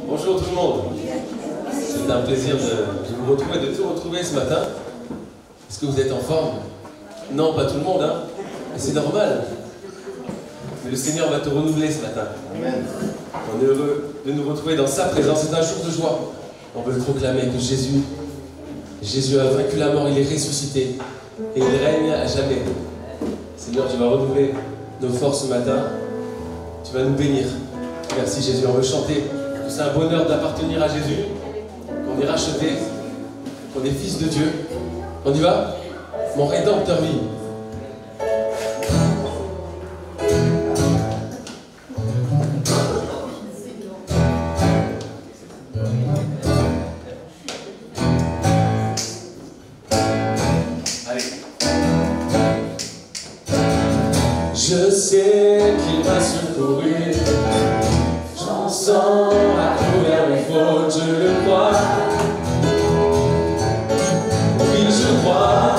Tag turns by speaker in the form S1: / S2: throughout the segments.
S1: Bonjour tout le monde. C'est un plaisir de vous retrouver, de tout retrouver ce matin. Est-ce que vous êtes en forme? Non, pas tout le monde, hein. Et c'est normal. Mais le Seigneur va te renouveler ce matin. Amen. On est heureux de nous retrouver dans sa présence. C'est un jour de joie. On veut proclamer que Jésus a vaincu la mort, il est ressuscité. Et il règne à jamais. Seigneur, tu vas renouveler nos forces ce matin. Tu vas nous bénir. Merci Jésus. On veut chanter que c'est un bonheur d'appartenir à Jésus, qu'on est racheté, qu'on est fils de Dieu. On y va? Mon rédempteur vit. Je sais qu'il m'a secouru, son sang a couvert mes fautes, je le crois. Oui, je crois.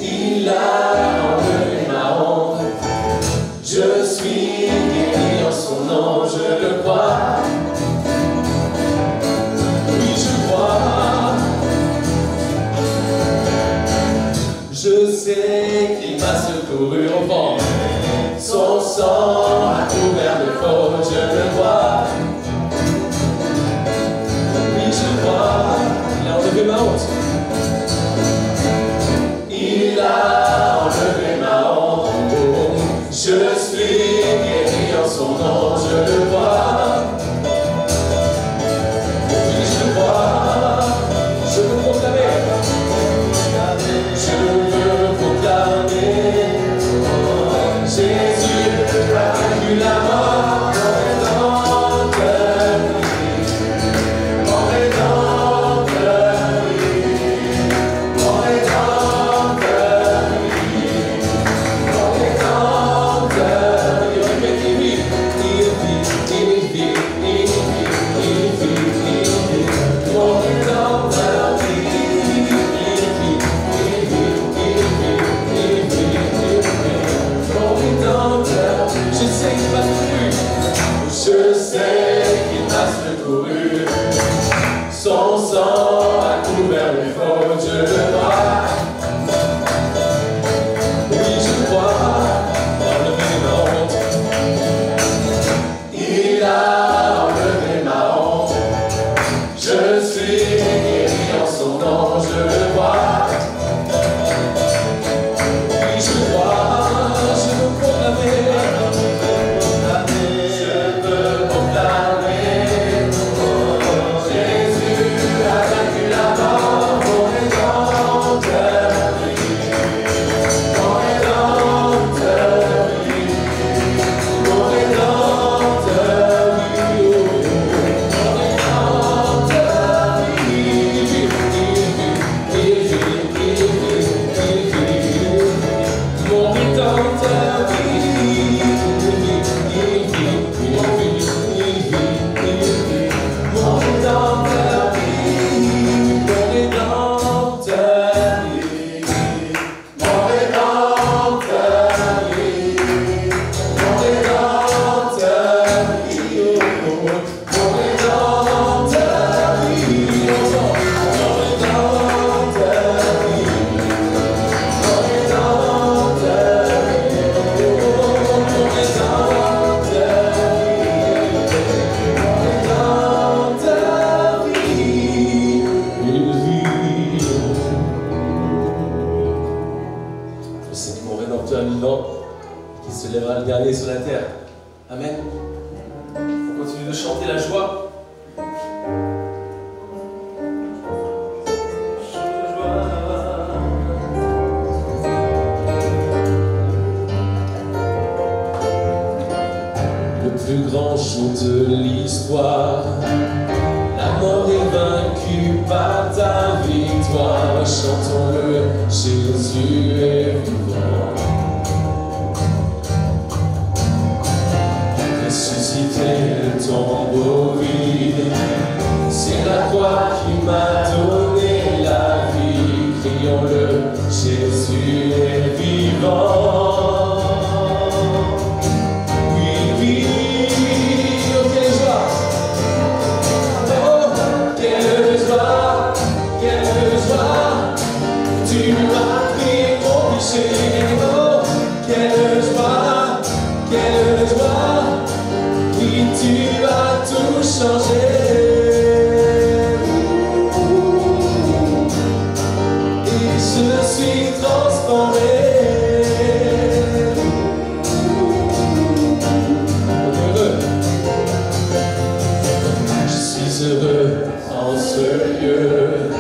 S1: Il a enlevé ma honte, je suis guéri en son nom, je le crois. Oui, je crois. Je sais qu'il m'a secouru au fond. Son sang a couvert mes fautes, je le vois. Oui, je crois. Il a enlevé ma honte. Il a enlevé ma honte. Je suis guéri en son nom, je le vois. Oui, je crois. Je veux proclamer. Jésus a vaincu la mort, mon rédempteur vit, mon rédempteur vit, mon rédempteur vit, mon rédempteur vit. Répète, il vit, il vit, il vit, mon rédempteur vit, il vit, je sais qu'il m'a secouru, je sais qu'il m'a secouru, son sang a couvert mes fautes, je le vois. Oui, je crois, enlevé ma honte. Il a enlevé ma honte, je suis guéri en son nom, je le vois. Oui, je crois, je veux proclamer. Sur la terre. Amen. On continue de chanter la joie. Le plus grand jour de l'histoire, la mort est vaincue par ta victoire. Chantons-le, Jésus est vivant. Le tombeau vide, c'est la croix qui m'a donné la vie. Crions-le, Jésus est vivant. Oui, changé. Et je suis transformé. Heureux en ce lieu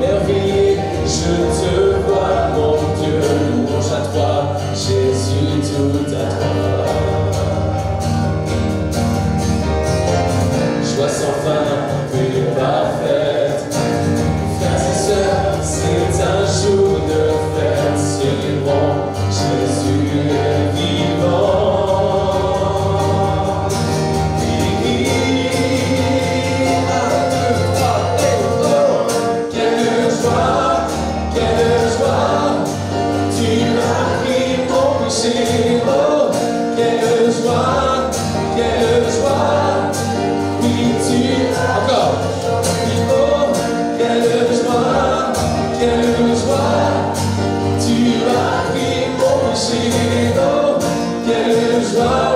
S1: merveilleux, je te vois mon Dieu, louange à toi, Jésus, tout à toi. Joie sans fin, paix parfaite, frères et sœurs, c'est un jour de fête, célébrons, Jésus est vivant. Oh, quelle joie, oui tu, encore, oh, quelle joie, tu as pris mon péché, oh, quelle joie,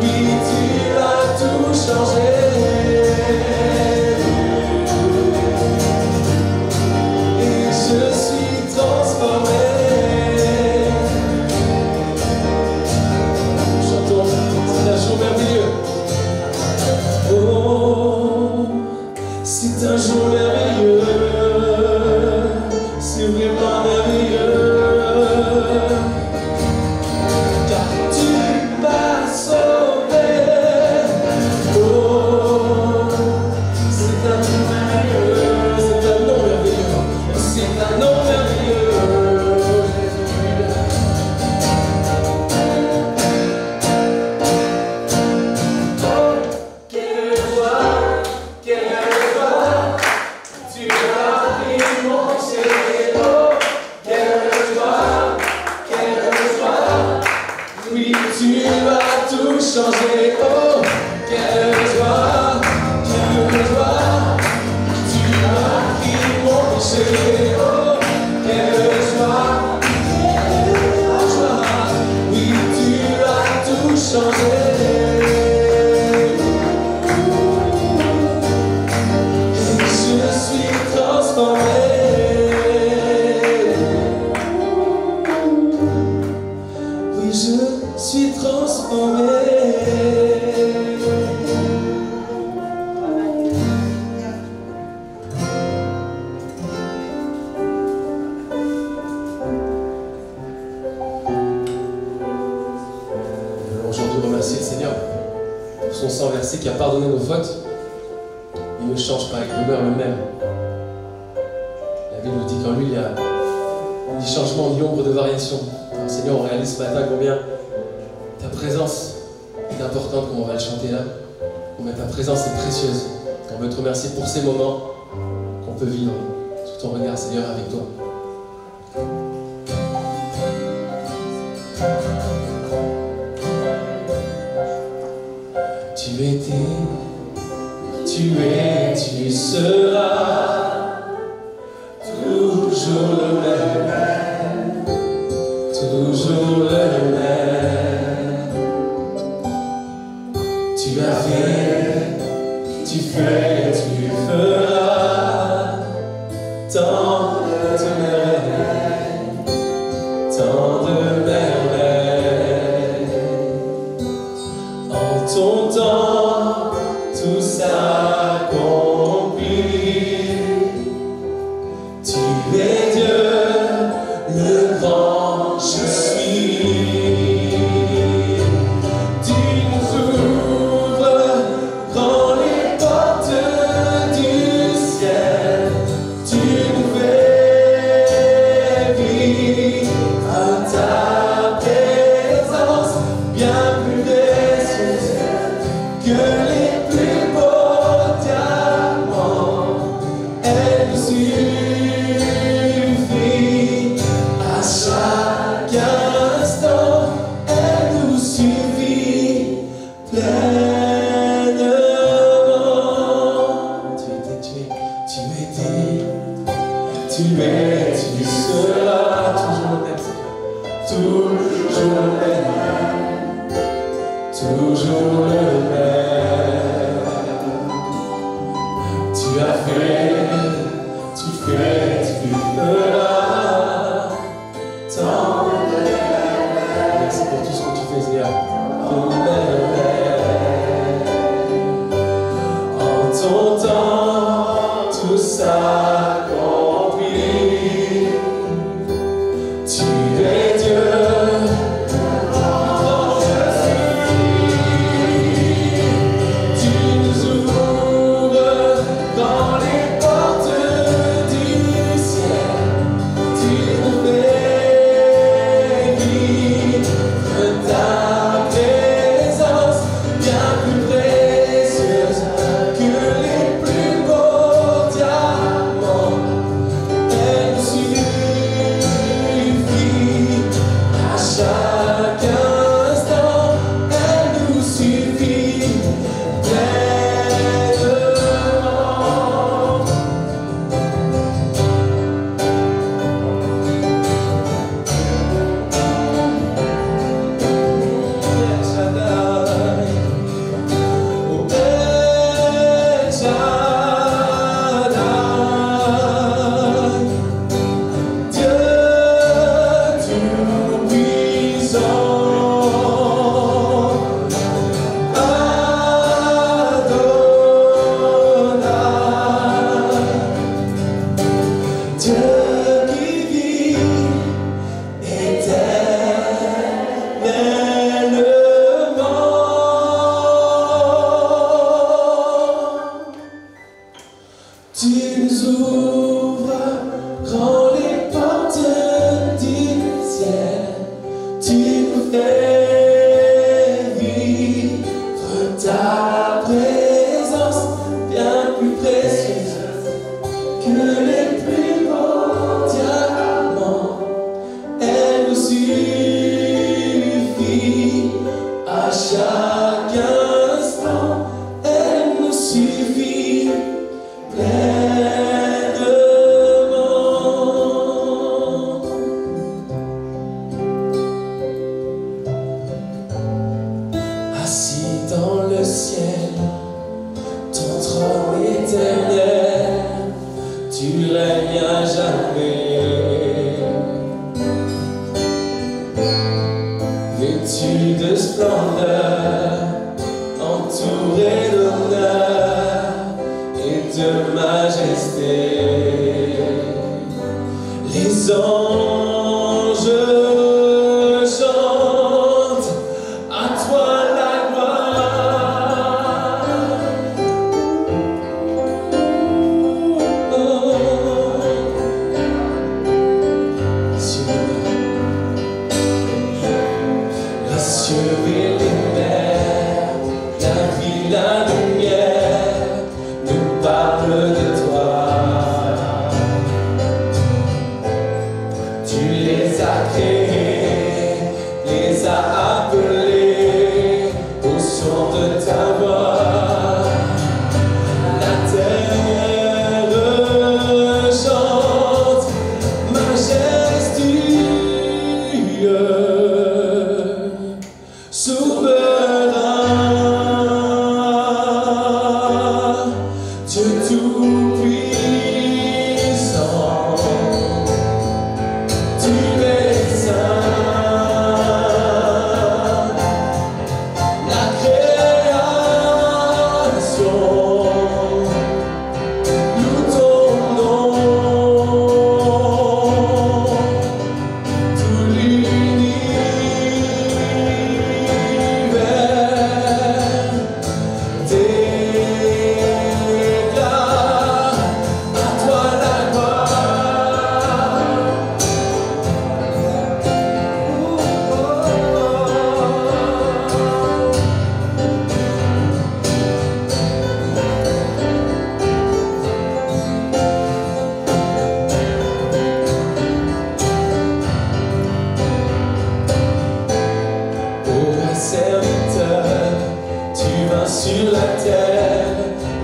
S1: oui, tu as tout changé. Et je suis transformé. C'est un jour merveilleux, c'est vraiment merveilleux, car tu m'as sauvé. Oh, c'est un nom merveilleux, c'est un nom merveilleux, c'est un nom merveilleux. Oh, quelle joie, tu as pris mon péché, oh, quelle joie, oui, tu as tout changé, oh, quelle joie, tu as pris mon péché, oh, quelle joie, oui, tu as tout changé. Oui, je suis transformé. Nous allons aujourd'hui remercier le Seigneur pour son sang versé qui a pardonné nos fautes. Il ne change pas, il demeure le même. La Bible nous dit qu'en lui, il y a ni changement, ni ombre de variation. Alors, Seigneur, on réalise ce matin combien ta présence est importante, comme on va le chanter là. Combien ta présence est précieuse. On veut te remercier pour ces moments qu'on peut vivre sous ton regard, Seigneur, avec toi. Tu étais, tu es, tu seras toujours le même, toujours le même. Tu as fait, tu fais, tu feras tant de merveilles, tant de merveilles. En ton temps, tout s'accomplit. Tu es Dieu, le grand je suis. Tu nous ouvres grand les portes du ciel. Tu nous fais vivre à ta présence, bien plus précieuse que les plus beaux diamants. Elle nous suffit à chaque instant. Elle nous suffit pleinement. Tu es, tu seras toujours le même, toujours le même, toujours le même. vêtu de splendeur, entouré d'honneur et de majesté. Les anges chantent à toi la gloire. Les cieux et les mers, la vie, la lumière nous parlent de toi. Tu les as créés, les as appelés au son de ta voix. La terre chante majestueux, souverain, Dieu tout-puissant. Serviteur, tu vas sur la terre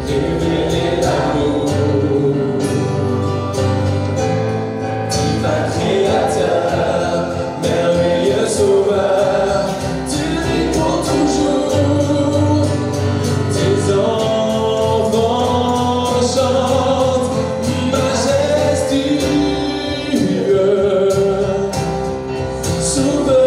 S1: révéler l'amour. Divin Créateur, merveilleux Sauveur, tu vis pour toujours. Tes enfants chantent majestueux, souverain.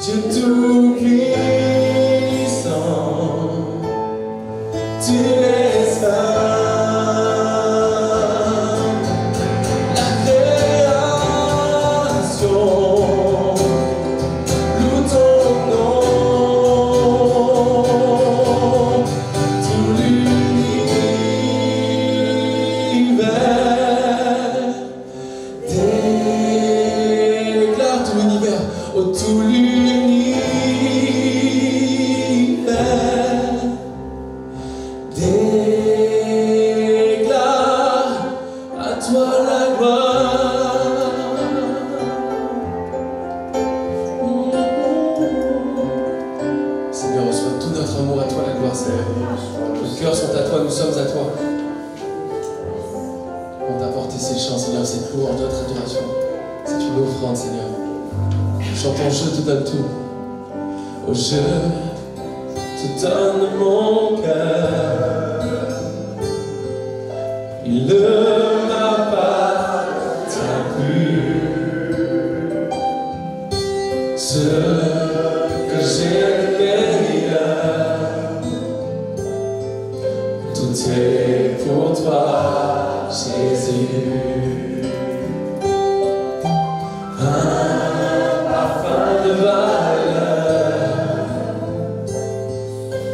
S1: Dieu tout-puissant, tu es saint. La création loue ton nom, tout l'univers déclare tout l'univers, oh tout l'univers déclare à toi la gloire. Seigneur, reçois tout notre amour à toi la gloire, Seigneur. Nos cœurs sont à toi, nous sommes à toi. On t'a apporté ces chants, Seigneur, cette louange, notre adoration. C'est une offrande, Seigneur. Chantons, je te donne tout. Oh, je te donne mon cœur. Il ne m'appartient plus. Ce que j'ai de meilleur, tout est pour toi, Jésus. De valeur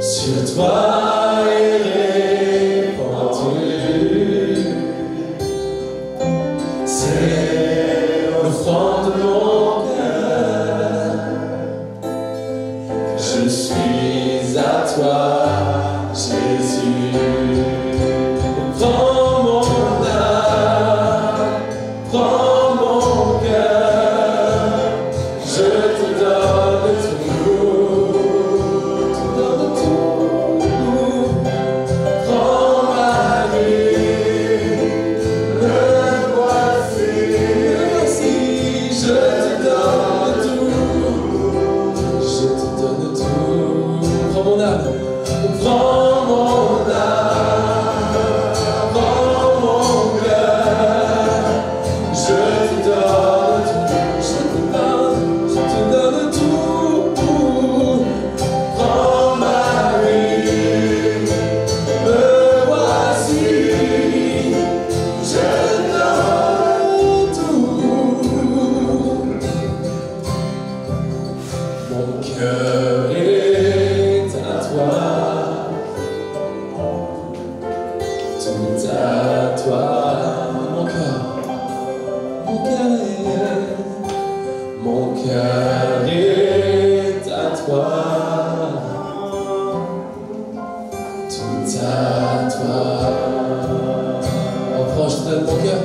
S1: sur toi est répandu. C'est l'offrande de mon cœur. Je suis toi, tout à toi. Reprends, je te donne mon cœur.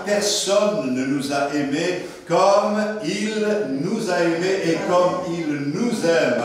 S2: Personne ne nous a aimés comme il nous a aimés et comme il nous aime.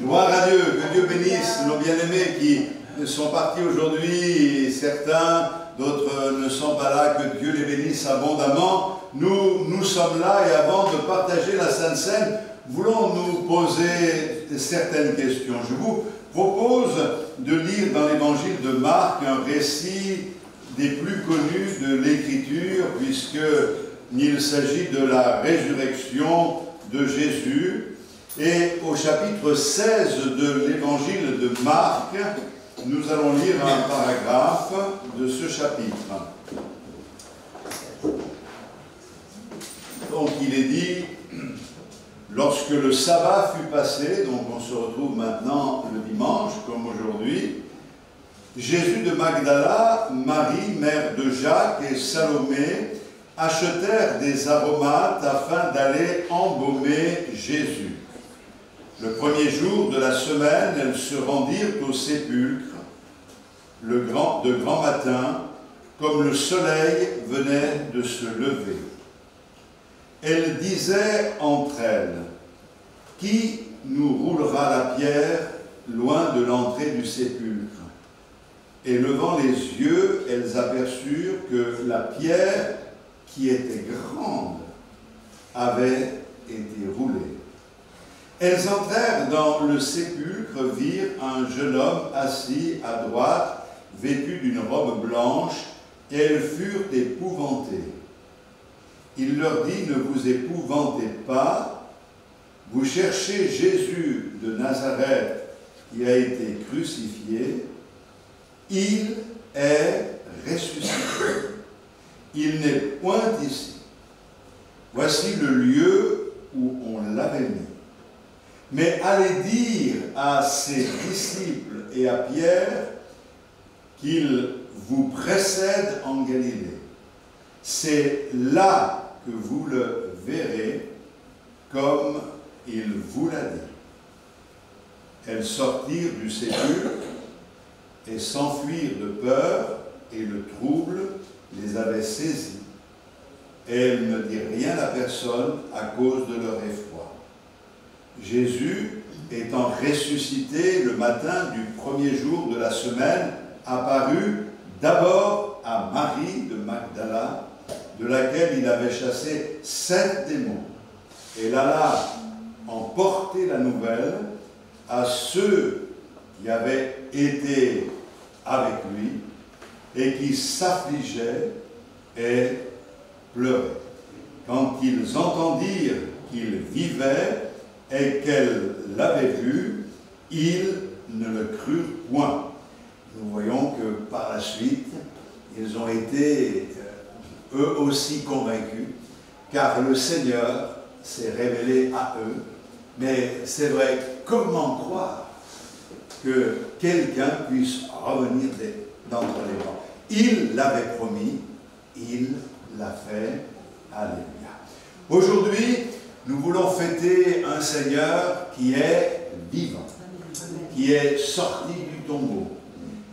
S2: Gloire à Dieu, que Dieu bénisse nos bien-aimés qui sont partis aujourd'hui, certains, d'autres ne sont pas là, que Dieu les bénisse abondamment. Nous sommes là et avant de partager la Sainte Seine, voulons nous poser certaines questions. Je vous propose de lire dans l'évangile de Marc un récit des plus connus de l'Écriture, puisqu'il s'agit de la résurrection de Jésus. Et au chapitre 16 de l'évangile de Marc, nous allons lire un paragraphe de ce chapitre. Donc il est dit, lorsque le sabbat fut passé, donc on se retrouve maintenant le dimanche comme aujourd'hui, Jésus de Magdala, Marie, mère de Jacques et Salomé achetèrent des aromates afin d'aller embaumer Jésus. Le premier jour de la semaine, elles se rendirent au sépulcre de grand matin, comme le soleil venait de se lever. Elles disaient entre elles, « Qui nous roulera la pierre loin de l'entrée du sépulcre ?» Et levant les yeux, elles aperçurent que la pierre, qui était grande, avait été roulée. Elles entrèrent dans le sépulcre, virent un jeune homme assis à droite, vêtu d'une robe blanche, et elles furent épouvantées. Il leur dit, « Ne vous épouvantez pas, vous cherchez Jésus de Nazareth qui a été crucifié, il est ressuscité. Il n'est point ici. Voici le lieu où on l'avait mis. Mais allez dire à ses disciples et à Pierre qu'il vous précède en Galilée. C'est là que vous le verrez, comme il vous l'a dit. » Elles sortirent du sépulcre et s'enfuirent de peur, et le trouble les avait saisies. Et elles ne dirent rien à personne à cause de leur effroi. Jésus, étant ressuscité le matin du premier jour de la semaine, apparut d'abord à Marie de Magdala, de laquelle il avait chassé 7 démons. Et alla emporter la nouvelle à ceux qui avaient été avec lui et qui s'affligeaient et pleuraient. Quand ils entendirent qu'il vivait et qu'elle l'avait vu, ils ne le crurent point. Nous voyons que par la suite, ils ont été eux aussi convaincus, car le Seigneur s'est révélé à eux. Mais c'est vrai, comment croire que quelqu'un puisse revenir d'entre les morts? Il l'avait promis, il l'a fait. Alléluia. Aujourd'hui, nous voulons fêter un Seigneur qui est vivant, qui est sorti du tombeau.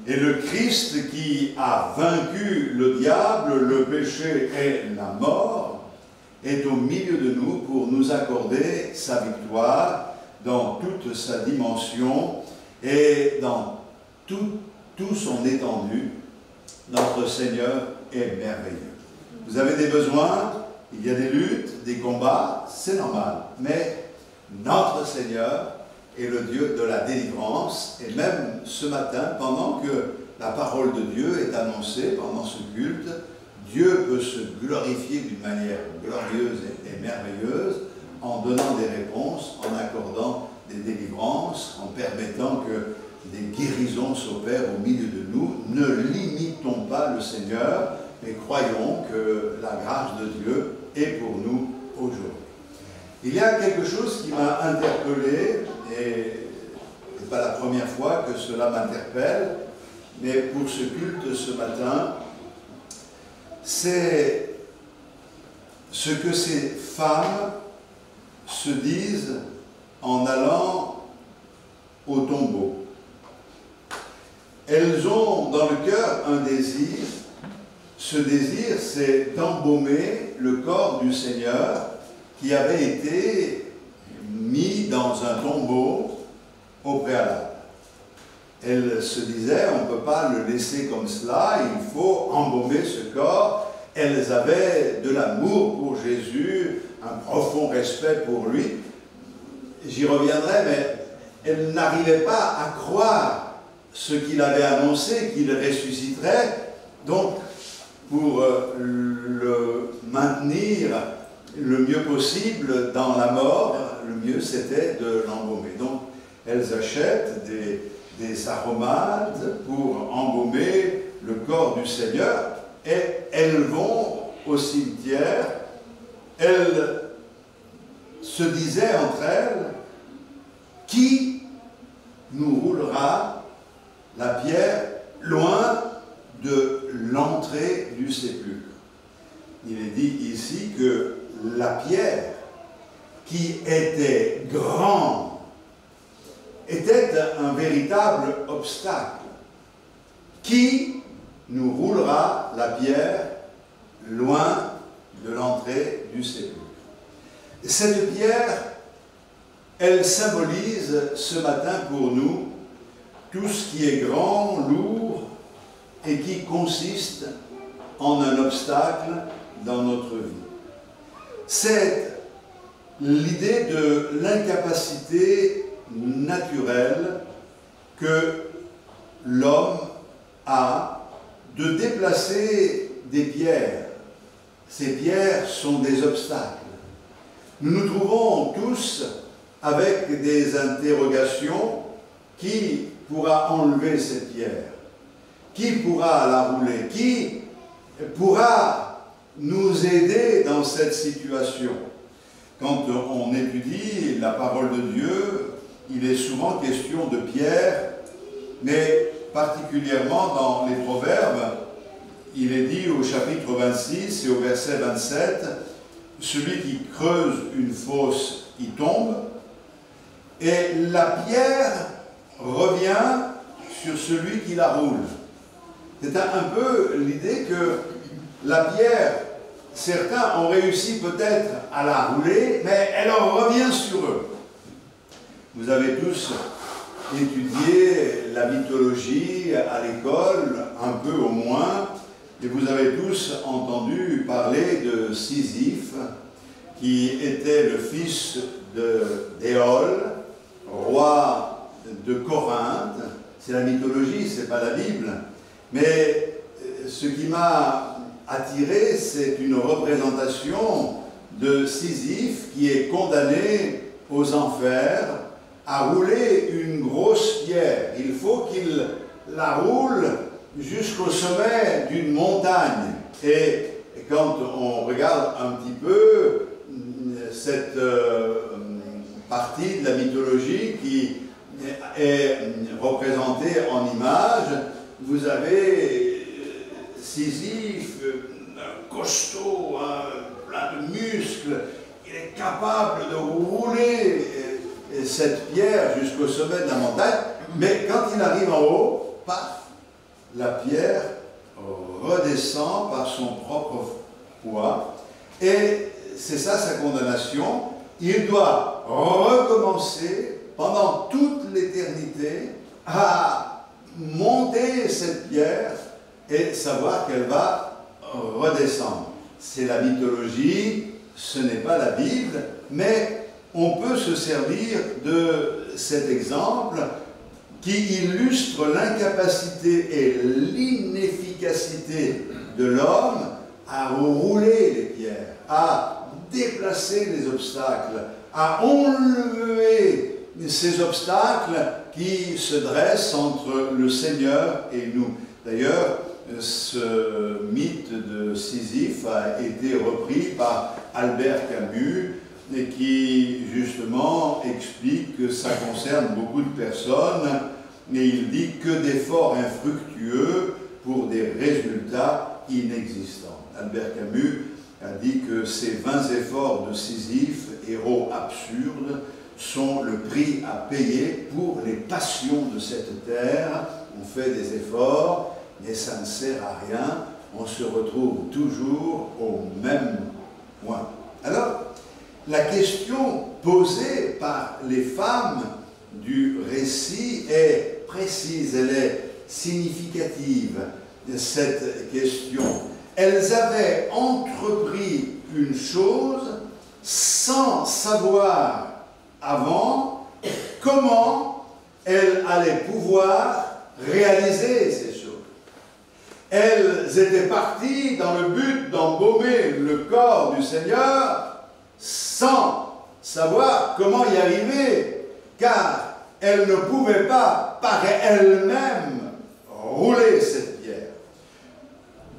S2: Et le Christ qui a vaincu le diable, le péché et la mort, est au milieu de nous pour nous accorder sa victoire dans toute sa dimension et dans tout son étendue. Notre Seigneur est merveilleux. Vous avez des besoins, il y a des luttes, des combats, c'est normal. Mais notre Seigneur est le Dieu de la délivrance. Et même ce matin, pendant que la parole de Dieu est annoncée pendant ce culte, Dieu peut se glorifier d'une manière glorieuse et merveilleuse en donnant des réponses, en accordant des délivrances, en permettant que des guérisons s'opèrent au milieu de nous. Ne limitons pas le Seigneur, mais croyons que la grâce de Dieu est pour nous aujourd'hui. Il y a quelque chose qui m'a interpellé, et ce n'est pas la première fois que cela m'interpelle, mais pour ce culte ce matin, c'est ce que ces femmes se disent en allant au tombeau. Elles ont dans le cœur un désir. Ce désir, c'est d'embaumer le corps du Seigneur qui avait été mis dans un tombeau au préalable. Elles se disaient, on ne peut pas le laisser comme cela, il faut embaumer ce corps. Elles avaient de l'amour pour Jésus, un profond respect pour lui. J'y reviendrai, mais elles n'arrivaient pas à croire ce qu'il avait annoncé, qu'il ressusciterait. Donc, pour le maintenir le mieux possible dans la mort, le mieux c'était de l'embaumer. Donc, elles achètent des aromates pour embaumer le corps du Seigneur et elles vont au cimetière. Elles se disaient entre elles, qui nous roulera la pierre loin de l'entrée du sépulcre. Il est dit ici que la pierre, qui était grande, était un véritable obstacle. Qui nous roulera la pierre loin de l'entrée du sépulcre? Cette pierre, elle symbolise ce matin pour nous tout ce qui est grand, lourd et qui consiste en un obstacle dans notre vie. C'est l'idée de l'incapacité naturelle que l'homme a de déplacer des pierres. Ces pierres sont des obstacles. Nous nous trouvons tous avec des interrogations. Qui pourra enlever cette pierre? Qui pourra la rouler? Qui pourra nous aider dans cette situation? Quand on étudie la parole de Dieu, il est souvent question de pierre, mais particulièrement dans les Proverbes, il est dit au chapitre 26 et au verset 27, « Celui qui creuse une fosse y tombe, et la pierre revient sur celui qui la roule. » C'est un peu l'idée que la pierre, certains ont réussi peut-être à la rouler, mais elle en revient sur eux. Vous avez tous étudié la mythologie à l'école, un peu au moins, et vous avez tous entendu parler de Sisyphe, qui était le fils d'Éole, roi de Corinthe. C'est la mythologie, c'est pas la Bible. Mais ce qui m'a attiré, c'est une représentation de Sisyphe qui est condamné aux enfers à rouler une grosse pierre. Il faut qu'il la roule jusqu'au sommet d'une montagne. Et quand on regarde un petit peu cette partie de la mythologie qui est représentée en image, vous avez Sisyphe, costaud, plein de muscles, il est capable de rouler cette pierre jusqu'au sommet de la montagne, mais quand il arrive en haut, paf, la pierre redescend par son propre poids, et c'est ça sa condamnation. Il doit recommencer pendant toute l'éternité à monter cette pierre et savoir qu'elle va redescendre. C'est la mythologie, ce n'est pas la Bible, mais on peut se servir de cet exemple qui illustre l'incapacité et l'inefficacité de l'homme à rouler les pierres, à déplacer les obstacles, à enlever ces obstacles qui se dressent entre le Seigneur et nous. D'ailleurs, ce mythe de Sisyphe a été repris par Albert Camus et qui justement explique que ça concerne beaucoup de personnes, mais il dit que d'efforts infructueux pour des résultats inexistants. Albert Camus a dit que ces vains efforts de Sisyphe, héros absurdes, sont le prix à payer pour les passions de cette terre. On fait des efforts, mais ça ne sert à rien. On se retrouve toujours au même point. Alors, la question posée par les femmes du récit est précise, elle est significative, cette question. Elles avaient entrepris une chose sans savoir avant comment elles allaient pouvoir réaliser ces choses. Elles étaient parties dans le but d'embaumer le corps du Seigneur sans savoir comment y arriver, car elles ne pouvaient pas par elles-mêmes rouler cette pierre.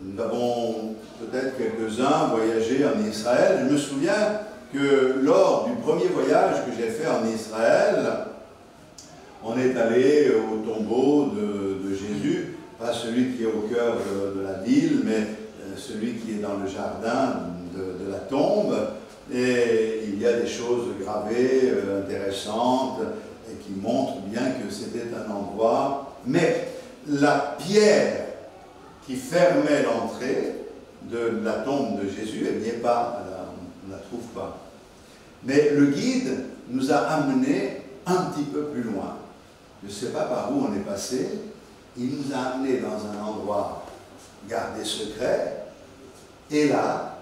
S2: Nous avons peut-être quelques-uns voyagé en Israël. Je me souviens que lors du premier voyage que j'ai fait en Israël, on est allé au tombeau de Jésus, pas celui qui est au cœur de la ville, mais celui qui est dans le jardin de la tombe. Et il y a des choses gravées, intéressantes, et qui montrent bien que c'était un endroit. Mais la pierre qui fermait l'entrée de la tombe de Jésus, elle n'y est pas, on ne la trouve pas. Mais le guide nous a amenés un petit peu plus loin. Je ne sais pas par où on est passé. Il nous a amenés dans un endroit gardé secret. Et là,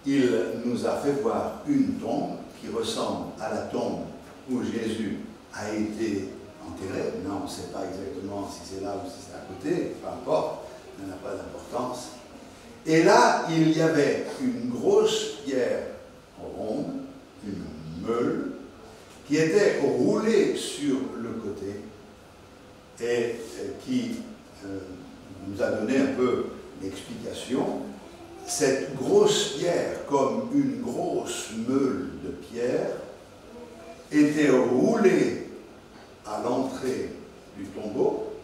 S2: il nous a fait voir une tombe qui ressemble à la tombe où Jésus a été enterré. Non, on ne sait pas exactement si c'est là ou si c'est à côté, peu importe, ça n'a pas d'importance. Et là, il y avait une grosse pierre ronde, une meule, qui était roulée sur le côté et qui nous a donné un peu l'explication. Cette grosse pierre, comme une grosse meule de pierre, était roulée à l'entrée du tombeau,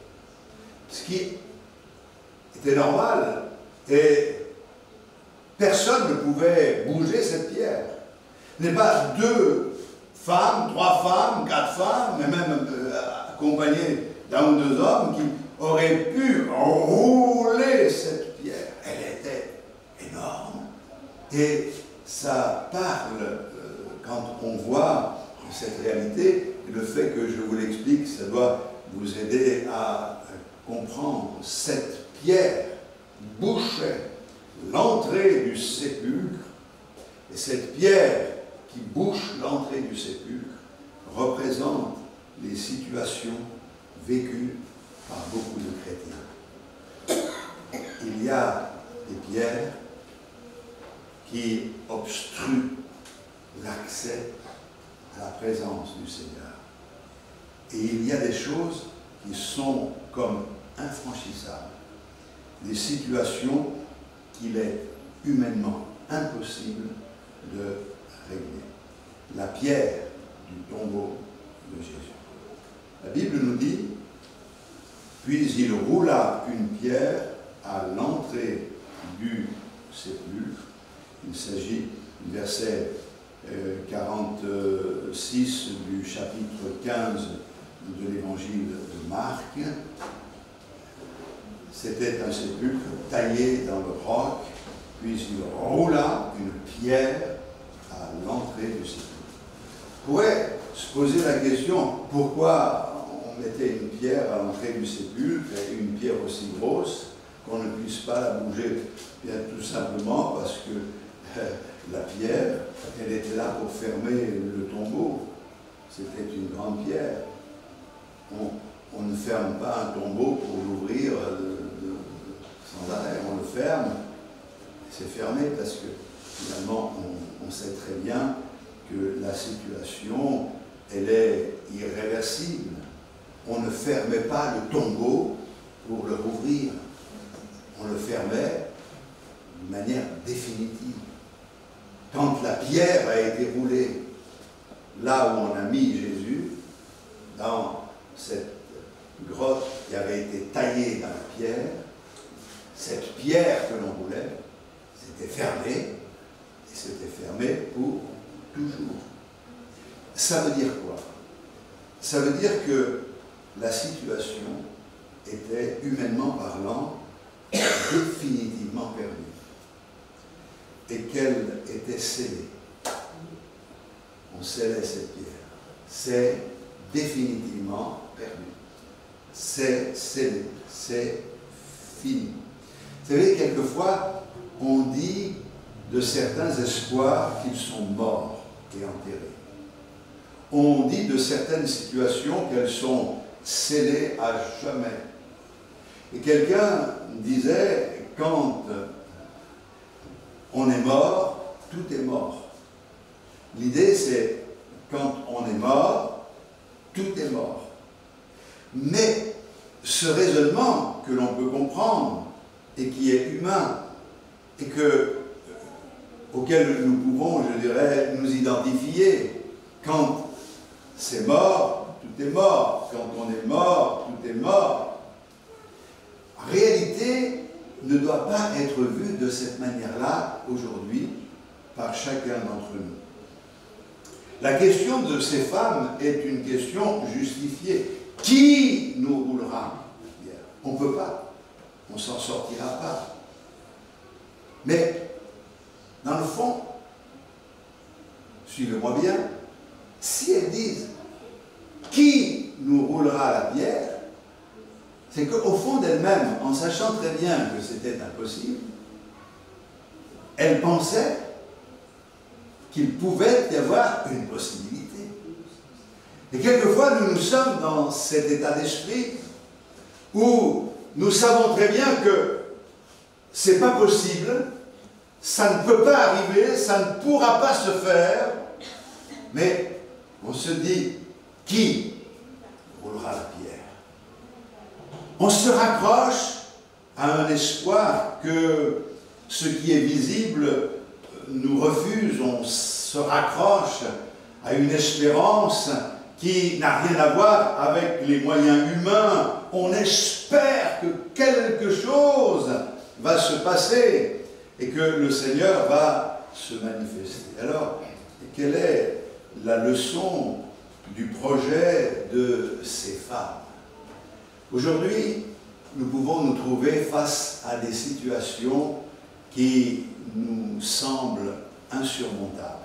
S2: ce qui était normal, et personne ne pouvait bouger cette pierre. Ce n'est pas 2 femmes, 3 femmes, 4 femmes, mais même accompagnées d'un ou 2 hommes qui auraient pu rouler cette pierre. Elle était énorme. Et ça parle, quand on voit cette réalité, le fait que je vous l'explique, ça doit vous aider à comprendre. Cette pierre bouchait l'entrée du sépulcre, et cette pierre qui bouche l'entrée du sépulcre représente les situations vécues par beaucoup de chrétiens. Il y a des pierres qui obstruent l'accès à la présence du Seigneur. Et il y a des choses qui sont comme infranchissables, des situations qu'il est humainement impossible de régler. La pierre du tombeau de Jésus. La Bible nous dit, puis il roula une pierre à l'entrée du sépulcre. Il s'agit du verset 46 du chapitre 15 de l'évangile de Marc. C'était un sépulcre taillé dans le roc, puis il roula une pierre à l'entrée du sépulcre. On pourrait se poser la question, pourquoi on mettait une pierre à l'entrée du sépulcre, et une pierre aussi grosse, qu'on ne puisse pas la bouger? Bien tout simplement parce que la pierre, elle était là pour fermer le tombeau. C'était une grande pierre. On ne ferme pas un tombeau pour l'ouvrir sans arrêt. On le ferme, c'est fermé parce que finalement on sait très bien que la situation, elle est irréversible. On ne fermait pas le tombeau pour le rouvrir. On le fermait d'une manière définitive. Quand la pierre a été roulée, là où on a mis Jésus, dans cette grotte qui avait été taillée dans la pierre, cette pierre que l'on roulait, c'était fermé, et c'était fermé pour toujours. Ça veut dire quoi? Ça veut dire que la situation était, humainement parlant, définitivement perdue. Et qu'elle était scellée. On scellait cette pierre. C'est définitivement perdu. C'est scellé. C'est fini. Vous savez, quelquefois, on dit de certains espoirs qu'ils sont morts et enterrés. On dit de certaines situations qu'elles sont scellées à jamais. Et quelqu'un disait, quand on est mort, tout est mort. L'idée, c'est, quand on est mort, tout est mort. Mais ce raisonnement que l'on peut comprendre, et qui est humain, et auquel nous pouvons, je dirais, nous identifier, quand c'est mort, tout est mort. Quand on est mort, tout est mort. en réalité, ne doit pas être vue de cette manière-là aujourd'hui par chacun d'entre nous. La question de ces femmes est une question justifiée. Qui nous roulera? On ne peut pas. On ne s'en sortira pas. Mais, dans le fond, suivez-moi bien, si elles disent qui nous roulera la pierre, c'est qu'au fond d'elles-mêmes, en sachant très bien que c'était impossible, elles pensaient qu'il pouvait y avoir une possibilité. Et quelquefois, nous sommes dans cet état d'esprit où nous savons très bien que c'est pas possible, ça ne peut pas arriver, ça ne pourra pas se faire, mais on se dit, qui roulera la pierre? On se raccroche à un espoir que ce qui est visible nous refuse, on se raccroche à une espérance qui n'a rien à voir avec les moyens humains. On espère que quelque chose va se passer et que le Seigneur va se manifester. Alors, quelle est la leçon du projet de ces femmes? Aujourd'hui, nous pouvons nous trouver face à des situations qui nous semblent insurmontables,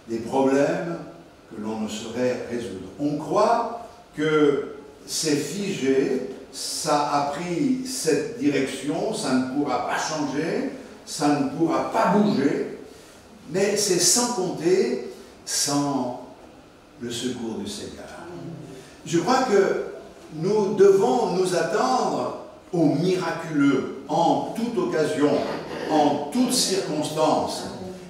S2: des problèmes que l'on ne saurait résoudre. On croit que c'est figé, ça a pris cette direction, ça ne pourra pas changer, ça ne pourra pas bouger, mais c'est sans compter, sans le secours du Seigneur. Je crois que nous devons nous attendre au miraculeux, en toute occasion, en toutes circonstances.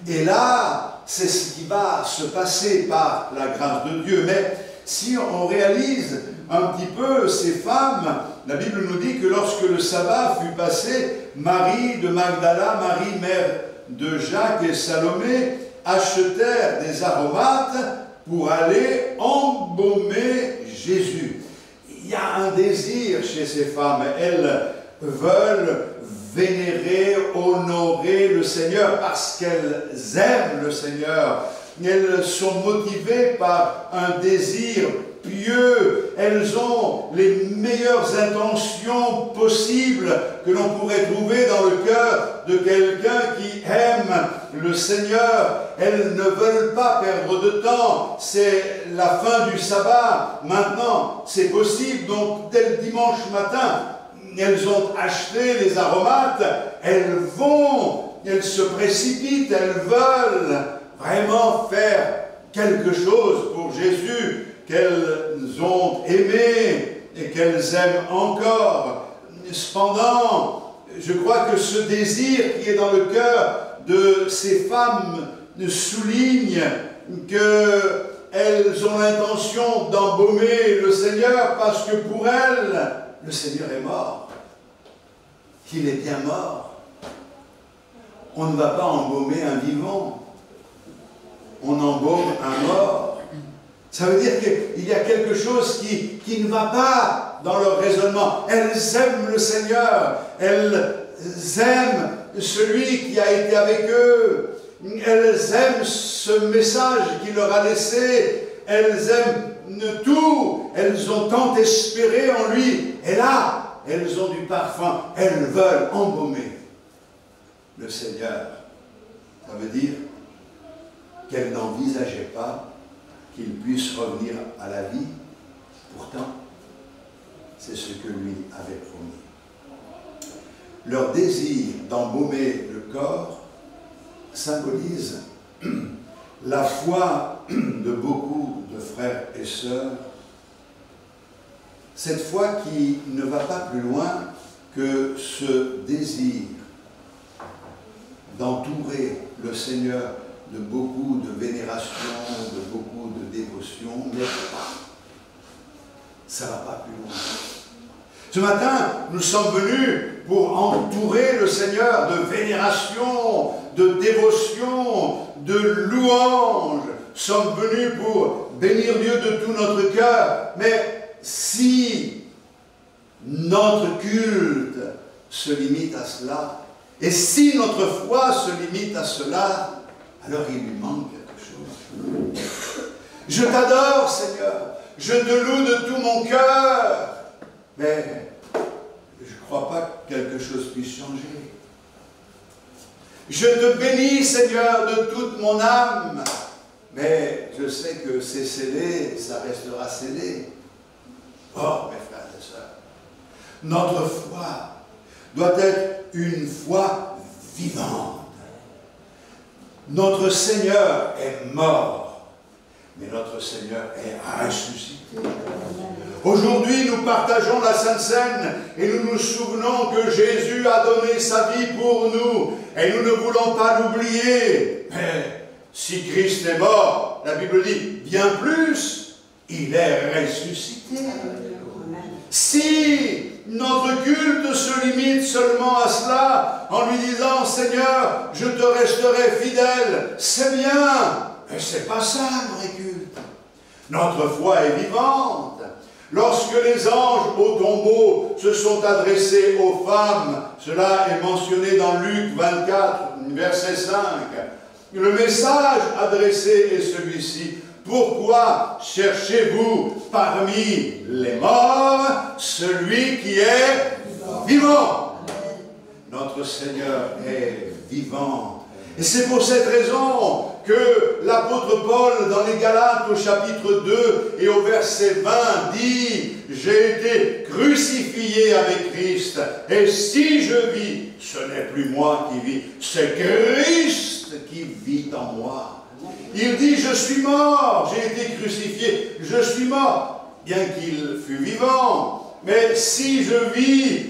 S2: Et là, c'est ce qui va se passer par la grâce de Dieu. Mais si on réalise un petit peu ces femmes, la Bible nous dit que lorsque le sabbat fut passé, Marie de Magdala, Marie mère de Jacques et Salomé achetèrent des aromates pour aller embaumer Jésus. Il y a un désir chez ces femmes. Elles veulent vénérer, honorer le Seigneur parce qu'elles aiment le Seigneur. Elles sont motivées par un désir pieux. Elles ont les meilleures intentions possibles que l'on pourrait trouver dans le cœur de quelqu'un qui aime le Seigneur. Elles ne veulent pas perdre de temps. C'est la fin du sabbat. Maintenant, c'est possible. Donc, dès le dimanche matin, elles ont acheté les aromates. Elles se précipitent. Elles veulent vraiment faire quelque chose pour Jésus qu'elles ont aimé et qu'elles aiment encore. Cependant, je crois que ce désir qui est dans le cœur de ces femmes souligne qu'elles ont l'intention d'embaumer le Seigneur parce que pour elles, le Seigneur est mort. Qu'il est bien mort. On ne va pas embaumer un vivant. On embaume un mort. Ça veut dire qu'il y a quelque chose qui ne va pas dans leur raisonnement. Elles aiment le Seigneur. Elles aiment celui qui a été avec eux. Elles aiment ce message qu'il leur a laissé. Elles aiment tout. Elles ont tant espéré en lui. Et là, elles ont du parfum. Elles veulent embaumer le Seigneur. Ça veut dire qu'elles n'envisageaient pas qu'il puisse revenir à la vie. Pourtant, c'est ce que lui avait promis. Leur désir d'embaumer le corps symbolise la foi de beaucoup de frères et sœurs, cette foi qui ne va pas plus loin que ce désir d'entourer le Seigneur de beaucoup de vénération, de beaucoup de dévotion, mais ça ne va pas plus loin. Ce matin, nous sommes venus pour entourer le Seigneur de vénération, de dévotion, de louange. Nous sommes venus pour bénir Dieu de tout notre cœur. Mais si notre culte se limite à cela, et si notre foi se limite à cela, alors il lui manque quelque chose. Je t'adore, Seigneur, je te loue de tout mon cœur, mais je ne crois pas que quelque chose puisse changer. Je te bénis, Seigneur, de toute mon âme, mais je sais que c'est scellé, ça restera scellé. Oh, mes frères et sœurs, notre foi doit être une foi vivante. Notre Seigneur est mort, mais notre Seigneur est ressuscité. Aujourd'hui, nous partageons la Sainte Seine et nous nous souvenons que Jésus a donné sa vie pour nous et nous ne voulons pas l'oublier. Mais si Christ est mort, la Bible dit, bien plus, il est ressuscité. Si notre culte se limite seulement à cela, en lui disant, Seigneur, je te resterai fidèle, c'est bien, mais ce n'est pas ça le vrai culte. Notre foi est vivante. Lorsque les anges au tombeau se sont adressés aux femmes, cela est mentionné dans Luc 24, verset 5, le message adressé est celui-ci. Pourquoi cherchez-vous parmi les morts celui qui est vivant? Notre Seigneur est vivant. Et c'est pour cette raison que l'apôtre Paul, dans les Galates, au chapitre 2 et au verset 20, dit « J'ai été crucifié avec Christ, et si je vis, ce n'est plus moi qui vis, c'est Christ qui vit en moi. » Il dit, je suis mort, j'ai été crucifié, je suis mort, bien qu'il fût vivant. Mais si je vis,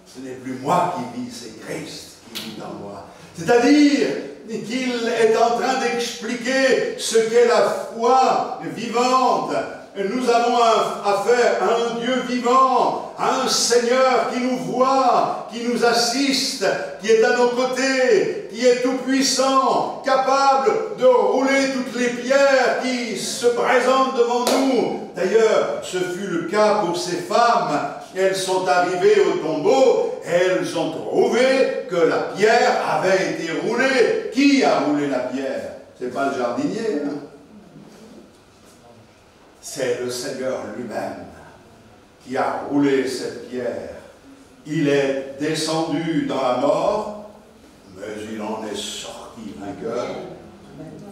S2: ce n'est plus moi qui vis, c'est Christ qui vit en moi. C'est-à-dire qu'il est en train d'expliquer ce qu'est la foi vivante. Nous avons affaire à un Dieu vivant, à un Seigneur qui nous voit, qui nous assiste, qui est à nos côtés, qui est tout-puissant, capable de rouler toutes les pierres qui se présentent devant nous. D'ailleurs, ce fut le cas pour ces femmes. Elles sont arrivées au tombeau, elles ont trouvé que la pierre avait été roulée. Qui a roulé la pierre? Ce n'est pas le jardinier, hein? C'est le Seigneur lui-même qui a roulé cette pierre. Il est descendu dans la mort, mais il en est sorti vainqueur.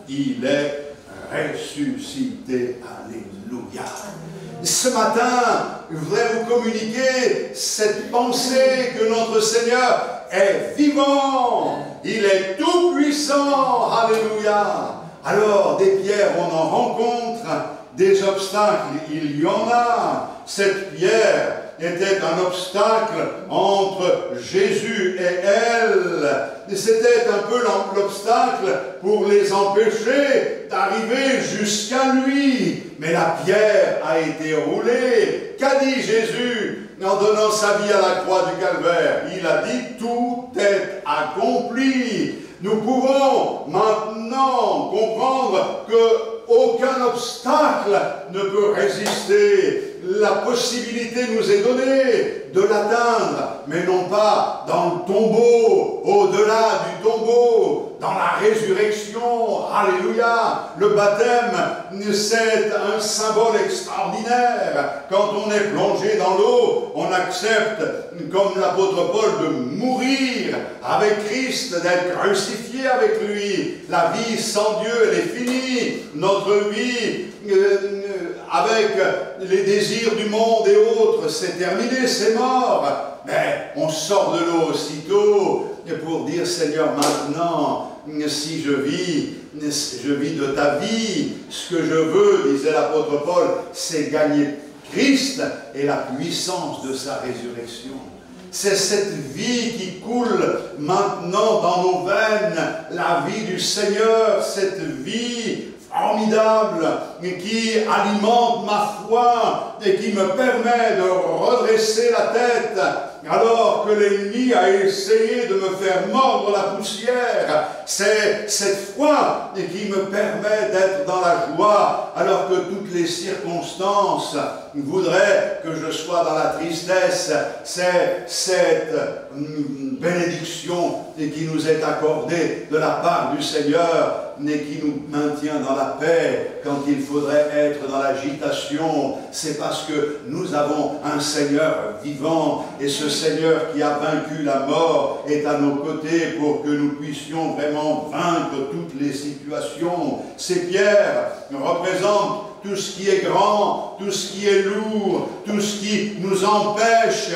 S2: Il est ressuscité. Alléluia. Ce matin, je voudrais vous communiquer cette pensée que notre Seigneur est vivant. Il est tout puissant. Alléluia. Alors, des pierres, on en rencontre. Des obstacles, il y en a. Cette pierre était un obstacle entre Jésus et elle. C'était un peu l'obstacle pour les empêcher d'arriver jusqu'à lui. Mais la pierre a été roulée. Qu'a dit Jésus en donnant sa vie à la croix du Calvaire? Il a dit, tout est accompli. Nous pouvons maintenant comprendre que aucun obstacle ne peut résister. La possibilité nous est donnée de l'atteindre, mais non pas dans le tombeau, au-delà du tombeau, dans la résurrection. Alléluia! Le baptême, c'est un symbole extraordinaire. Quand on est plongé dans l'eau, on accepte, comme l'apôtre Paul, de mourir avec Christ, d'être crucifié avec lui. La vie sans Dieu, elle est finie. Notre vie avec les désirs du monde et autres, c'est terminé, c'est mort. Mais on sort de l'eau aussitôt pour dire, Seigneur, maintenant, si je vis de ta vie. Ce que je veux, disait l'apôtre Paul, c'est gagner Christ et la puissance de sa résurrection. C'est cette vie qui coule maintenant dans nos veines, la vie du Seigneur, cette vie formidable qui alimente ma foi et qui me permet de redresser la tête alors que l'ennemi a essayé de me faire mordre la poussière. C'est cette foi qui me permet d'être dans la joie alors que toutes les circonstances voudrait que je sois dans la tristesse. C'est cette bénédiction qui nous est accordée de la part du Seigneur, mais qui nous maintient dans la paix quand il faudrait être dans l'agitation. C'est parce que nous avons un Seigneur vivant, et ce Seigneur qui a vaincu la mort est à nos côtés pour que nous puissions vraiment vaincre toutes les situations. Ces pierres représentent tout ce qui est grand, tout ce qui est lourd, tout ce qui nous empêche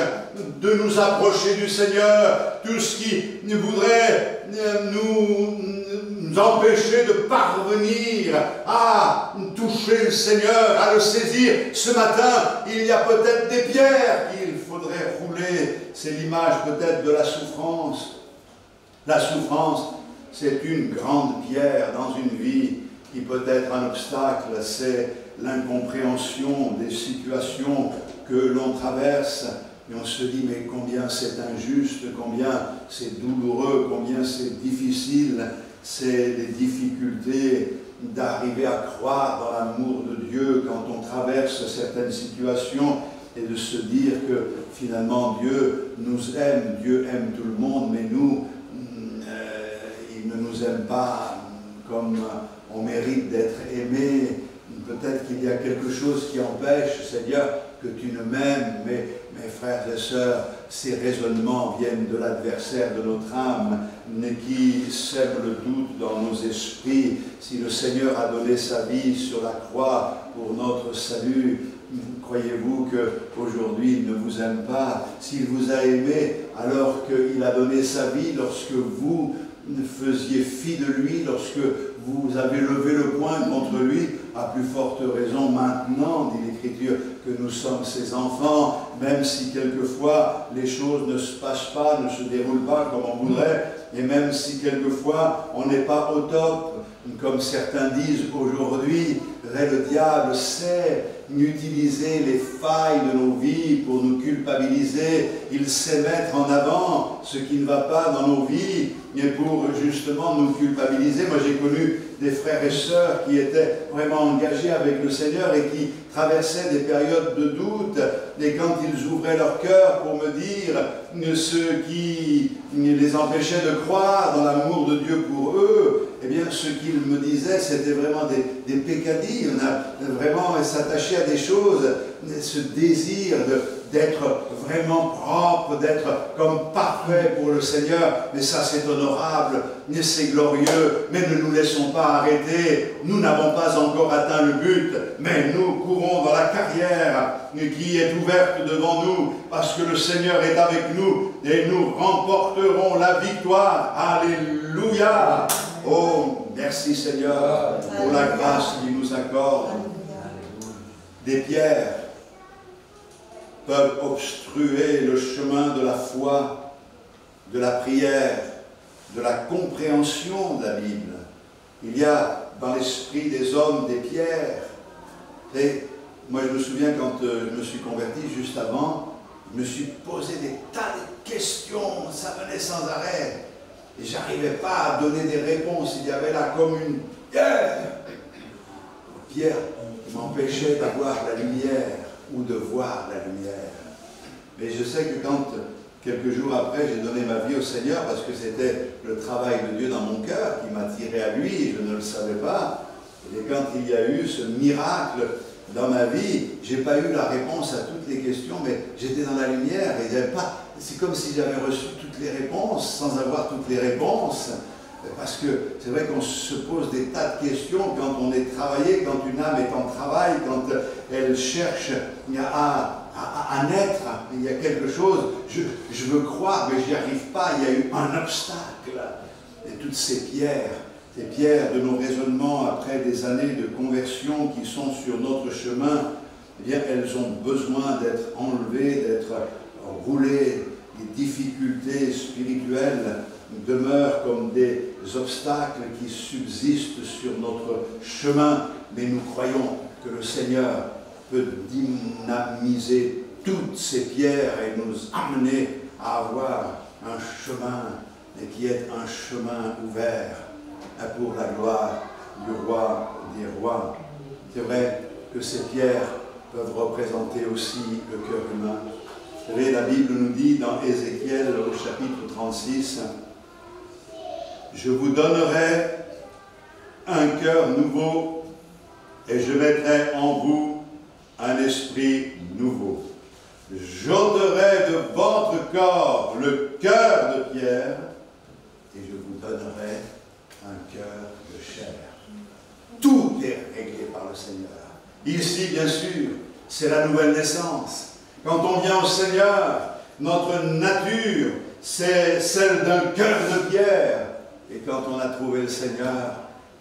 S2: de nous approcher du Seigneur, tout ce qui voudrait nous empêcher de parvenir à toucher le Seigneur, à le saisir. Ce matin, il y a peut-être des pierres qu'il faudrait rouler. C'est l'image peut-être de la souffrance. La souffrance, c'est une grande pierre dans une vie qui peut être un obstacle. C'est l'incompréhension des situations que l'on traverse. Et on se dit, mais combien c'est injuste, combien c'est douloureux, combien c'est difficile. C'est les difficultés d'arriver à croire dans l'amour de Dieu quand on traverse certaines situations, et de se dire que finalement Dieu nous aime, Dieu aime tout le monde, mais nous, il ne nous aime pas comme on mérite d'être aimé. Peut-être qu'il y a quelque chose qui empêche, Seigneur, que tu ne m'aimes, mais mes frères et sœurs, ces raisonnements viennent de l'adversaire de notre âme, qui sème le doute dans nos esprits. Si le Seigneur a donné sa vie sur la croix pour notre salut, croyez-vous qu'aujourd'hui il ne vous aime pas? S'il vous a aimé alors qu'il a donné sa vie lorsque vous faisiez fi de lui, lorsque vous avez levé le poing contre lui, à plus forte raison maintenant, dit l'Écriture, que nous sommes ses enfants, même si quelquefois les choses ne se passent pas, ne se déroulent pas comme on voudrait, et même si quelquefois on n'est pas au top, comme certains disent aujourd'hui, le diable sait utiliser les failles de nos vies pour nous culpabiliser. Il sait mettre en avant ce qui ne va pas dans nos vies, et pour justement nous culpabiliser. Moi j'ai connu des frères et sœurs qui étaient vraiment engagés avec le Seigneur et qui traversaient des périodes de doute, et quand ils ouvraient leur cœur pour me dire ce qui les empêchait de croire dans l'amour de Dieu pour eux, eh bien ce qu'ils me disaient c'était vraiment des pécadilles. On a vraiment s'attaché à des choses, ce désir d'être vraiment propre, d'être comme parfait pour le Seigneur. Mais ça c'est honorable, mais c'est glorieux, mais ne nous laissons pas arrêter. Nous n'avons pas encore atteint le but, mais nous courons dans la carrière qui est ouverte devant nous, parce que le Seigneur est avec nous, et nous remporterons la victoire. Alléluia! Oh, merci Seigneur pour la grâce qu'il nous accorde. Des pierres peuvent obstruer le chemin de la foi, de la prière, de la compréhension de la Bible. Il y a dans l'esprit des hommes des pierres. Et moi je me souviens quand je me suis converti juste avant, je me suis posé des tas de questions, ça venait sans arrêt. Et je n'arrivais pas à donner des réponses. Il y avait là comme une pierre. Pierre m'empêchait d'avoir la lumière ou de voir la lumière. Mais je sais que quand, quelques jours après, j'ai donné ma vie au Seigneur, parce que c'était le travail de Dieu dans mon cœur qui m'attirait à lui, et je ne le savais pas. Et quand il y a eu ce miracle dans ma vie, je n'ai pas eu la réponse à toutes les questions, mais j'étais dans la lumière, et il n'y avait pas... C'est comme si j'avais reçu toutes les réponses, sans avoir toutes les réponses. Parce que c'est vrai qu'on se pose des tas de questions quand on est travaillé, quand une âme est en travail, quand elle cherche à naître. Il y a quelque chose, je veux croire, mais je n'y arrive pas, il y a eu un obstacle. Et toutes ces pierres de nos raisonnements après des années de conversion qui sont sur notre chemin, eh bien, elles ont besoin d'être enlevées, d'être roulées. Les difficultés spirituelles demeurent comme des obstacles qui subsistent sur notre chemin, mais nous croyons que le Seigneur peut dynamiser toutes ces pierres et nous amener à avoir un chemin, et qui est un chemin ouvert pour la gloire du roi des rois. C'est vrai que ces pierres peuvent représenter aussi le cœur humain. Vous savez, la Bible nous dit dans Ézéchiel au chapitre 36, « Je vous donnerai un cœur nouveau et je mettrai en vous un esprit nouveau. J'ôterai de votre corps le cœur de pierre et je vous donnerai un cœur de chair. » Tout est réglé par le Seigneur. Ici, bien sûr, c'est la nouvelle naissance. Quand on vient au Seigneur, notre nature, c'est celle d'un cœur de pierre. Et quand on a trouvé le Seigneur,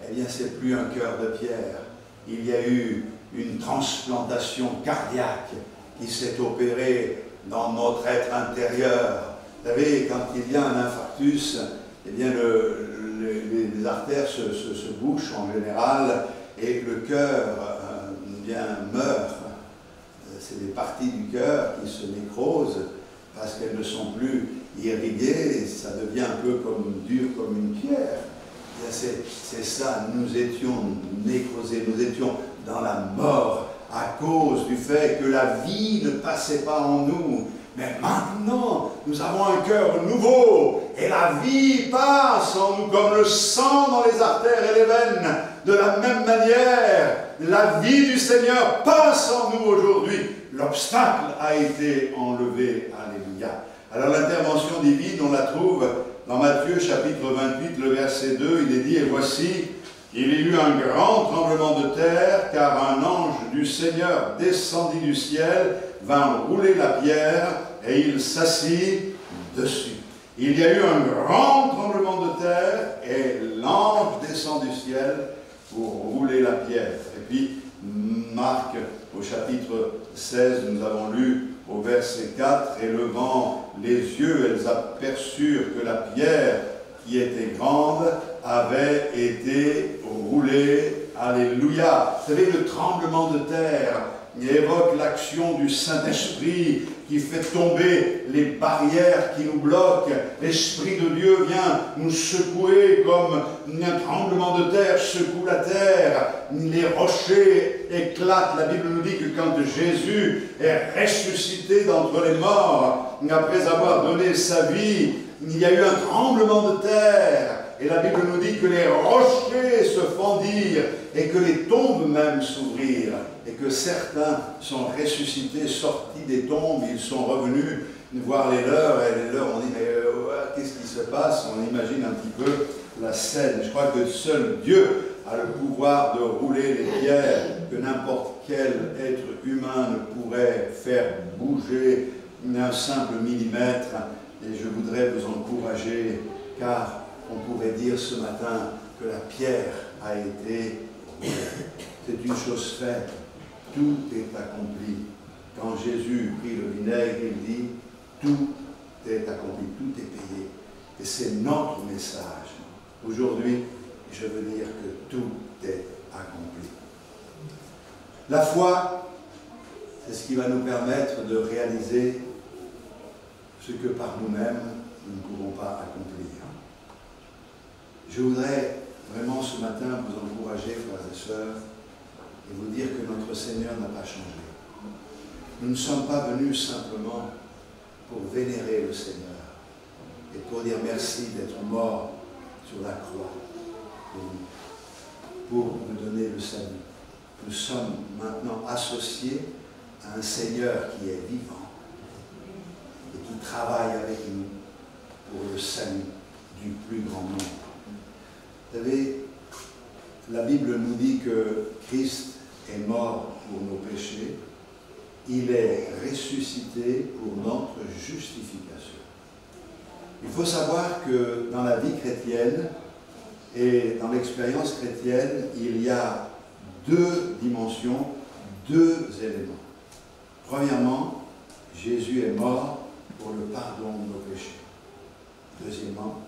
S2: eh bien, c'est plus un cœur de pierre. Il y a eu une transplantation cardiaque qui s'est opérée dans notre être intérieur. Vous savez, quand il y a un infarctus, eh bien, les artères se bouchent en général et le cœur meurt. C'est des parties du cœur qui se nécrosent parce qu'elles ne sont plus irriguées et ça devient un peu dur comme une pierre. C'est ça, nous étions nécrosés, nous étions dans la mort à cause du fait que la vie ne passait pas en nous. Mais maintenant, nous avons un cœur nouveau et la vie passe en nous comme le sang dans les artères et les veines. De la même manière, la vie du Seigneur passe en nous aujourd'hui. L'obstacle a été enlevé. Alléluia. Alors l'intervention divine, on la trouve dans Matthieu chapitre 28, le verset 2. Il est dit, et voici, il y eut un grand tremblement de terre, car un ange du Seigneur descendit du ciel, vint rouler la pierre, et il s'assit dessus. Il y a eu un grand tremblement de terre, et l'ange descend du ciel pour rouler la pierre. Et puis, Marc, au chapitre 16, nous avons lu au verset 4, et levant les yeux, elles aperçurent que la pierre qui était grande avait été roulée. Alléluia. Vous savez, le tremblement de terre évoque l'action du Saint-Esprit qui fait tomber les barrières qui nous bloquent. L'Esprit de Dieu vient nous secouer comme un tremblement de terre secoue la terre. Les rochers éclatent. La Bible nous dit que quand Jésus est ressuscité d'entre les morts, après avoir donné sa vie, il y a eu un tremblement de terre. Et la Bible nous dit que les rochers se fendirent et que les tombes même s'ouvrirent. Et que certains sont ressuscités, sortis des tombes, ils sont revenus voir les leurs, et les leurs ont dit, mais qu'est-ce qui se passe? On imagine un petit peu la scène. Je crois que seul Dieu a le pouvoir de rouler les pierres, que n'importe quel être humain ne pourrait faire bouger un simple millimètre. Et je voudrais vous encourager, car on pourrait dire ce matin que la pierre a été roulée. C'est une chose faite. Tout est accompli. Quand Jésus prit le vinaigre, il dit, tout est accompli, tout est payé. Et c'est notre message. Aujourd'hui, je veux dire que tout est accompli. La foi, c'est ce qui va nous permettre de réaliser ce que par nous-mêmes, nous ne pouvons pas accomplir. Je voudrais vraiment ce matin vous encourager, frères et sœurs, et vous dire que notre Seigneur n'a pas changé. Nous ne sommes pas venus simplement pour vénérer le Seigneur et pour dire merci d'être mort sur la croix pour nous donner le salut. Nous sommes maintenant associés à un Seigneur qui est vivant et qui travaille avec nous pour le salut du plus grand nombre. Vous savez, la Bible nous dit que Christ est mort pour nos péchés, il est ressuscité pour notre justification. Il faut savoir que dans la vie chrétienne et dans l'expérience chrétienne, il y a deux dimensions, deux éléments. Premièrement, Jésus est mort pour le pardon de nos péchés. Deuxièmement,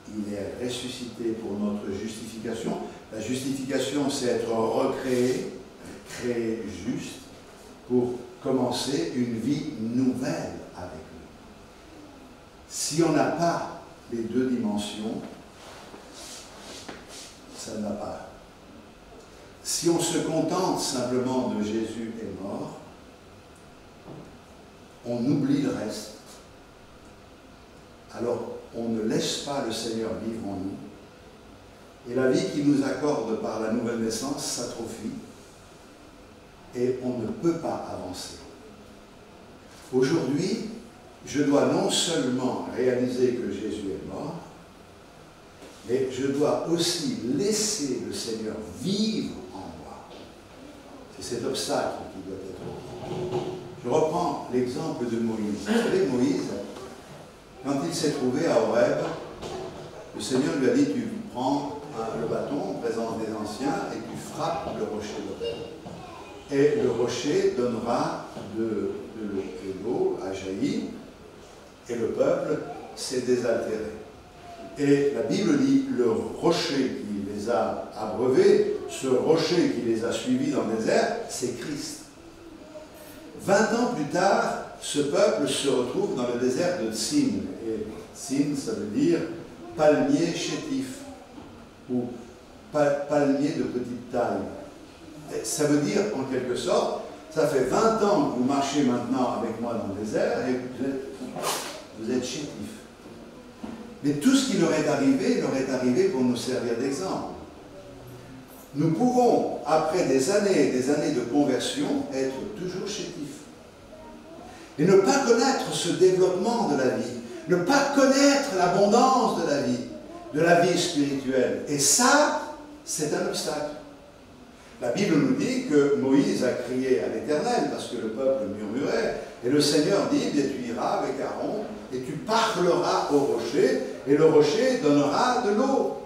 S2: il est ressuscité pour notre justification. La justification, c'est être recréé, créé juste, pour commencer une vie nouvelle avec lui. Si on n'a pas les deux dimensions, ça ne va pas. si on se contente simplement de Jésus est mort, on oublie le reste. Alors, on ne laisse pas le Seigneur vivre en nous. Et la vie qu'il nous accorde par la nouvelle naissance s'atrophie. Et on ne peut pas avancer. Aujourd'hui, je dois non seulement réaliser que Jésus est mort, mais je dois aussi laisser le Seigneur vivre en moi. C'est cet obstacle qui doit être oublié. Je reprends l'exemple de Moïse. Vous savez, Moïse, quand il s'est trouvé à Horeb, le Seigneur lui a dit, tu prends le bâton en présence des anciens et tu frappes le rocher d'Horeb. Et le rocher donnera de l'eau à jaillir, et le peuple s'est désaltéré. Et la Bible dit, le rocher qui les a abreuvés, ce rocher qui les a suivis dans le désert, c'est Christ. 20 ans plus tard, ce peuple se retrouve dans le désert de Tsin. Et Tsin, ça veut dire palmier chétif, ou palmier de petite taille. Et ça veut dire, en quelque sorte, ça fait 20 ans que vous marchez maintenant avec moi dans le désert et vous êtes chétif. Mais tout ce qui leur est arrivé pour nous servir d'exemple. Nous pouvons, après des années de conversion, être toujours chétifs. Et ne pas connaître ce développement de la vie, ne pas connaître l'abondance de la vie spirituelle. Et ça, c'est un obstacle. La Bible nous dit que Moïse a crié à l'Éternel parce que le peuple murmurait. Et le Seigneur dit, bien, tu iras avec Aaron et tu parleras au rocher et le rocher donnera de l'eau.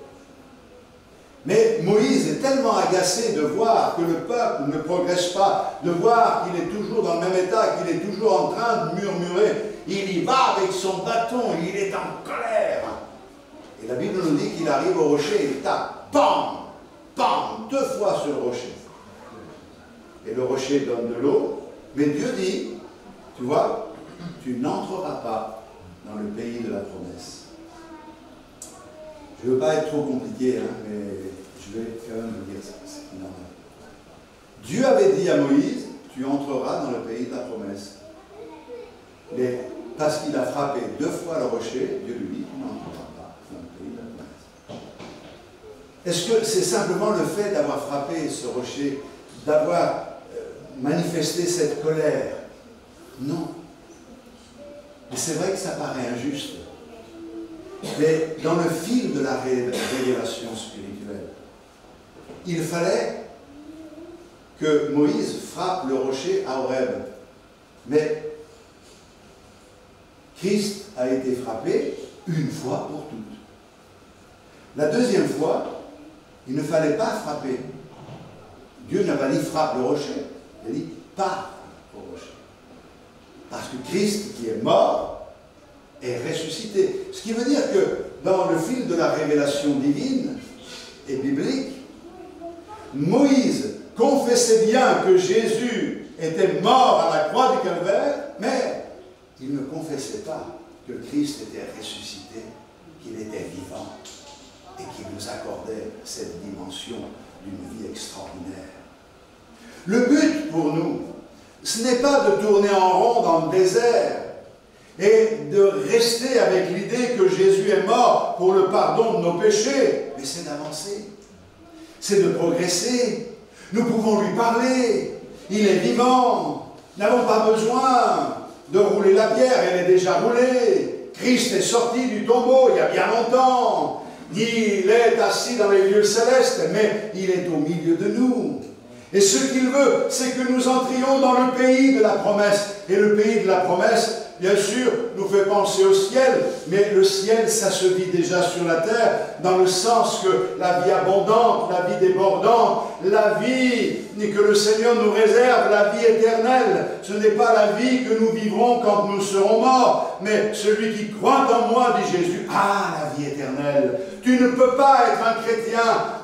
S2: Mais Moïse est tellement agacé de voir que le peuple ne progresse pas, de voir qu'il est toujours dans le même état, qu'il est toujours en train de murmurer. Il y va avec son bâton, il est en colère. Et la Bible nous dit qu'il arrive au rocher et il tape, bam, bam, 2 fois sur le rocher. Et le rocher donne de l'eau, mais Dieu dit, tu vois, tu n'entreras pas dans le pays de la promesse. Je ne veux pas être trop compliqué, hein, mais je vais quand même vous dire ce qu'il en est. Dieu avait dit à Moïse, tu entreras dans le pays de la promesse. Mais parce qu'il a frappé 2 fois le rocher, Dieu lui dit, tu n'entreras pas dans le pays de la promesse. Est-ce que c'est simplement le fait d'avoir frappé ce rocher, d'avoir manifesté cette colère? Non. Mais c'est vrai que ça paraît injuste. Mais dans le fil de la révélation spirituelle, il fallait que Moïse frappe le rocher à Horeb. Mais Christ a été frappé une fois pour toutes. La deuxième fois, il ne fallait pas frapper. Dieu n'a pas dit frappe le rocher, il a dit pars au rocher. Parce que Christ, qui est mort, est ressuscité. Ce qui veut dire que dans le fil de la révélation divine et biblique, Moïse confessait bien que Jésus était mort à la croix du Calvaire, mais il ne confessait pas que Christ était ressuscité, qu'il était vivant et qu'il nous accordait cette dimension d'une vie extraordinaire. Le but pour nous, ce n'est pas de tourner en rond dans le désert et de rester avec l'idée que Jésus est mort pour le pardon de nos péchés, mais c'est d'avancer, c'est de progresser. Nous pouvons lui parler, il est vivant, nous n'avons pas besoin de rouler la pierre, elle est déjà roulée. Christ est sorti du tombeau il y a bien longtemps, il est assis dans les lieux célestes, mais il est au milieu de nous. Et ce qu'il veut, c'est que nous entrions dans le pays de la promesse. Et le pays de la promesse, bien sûr, nous fait penser au ciel, mais le ciel, ça se vit déjà sur la terre, dans le sens que la vie abondante, la vie débordante, la vie que le Seigneur nous réserve, la vie éternelle, ce n'est pas la vie que nous vivrons quand nous serons morts, mais celui qui croit en moi, dit Jésus, a la vie éternelle. Tu ne peux pas être un chrétien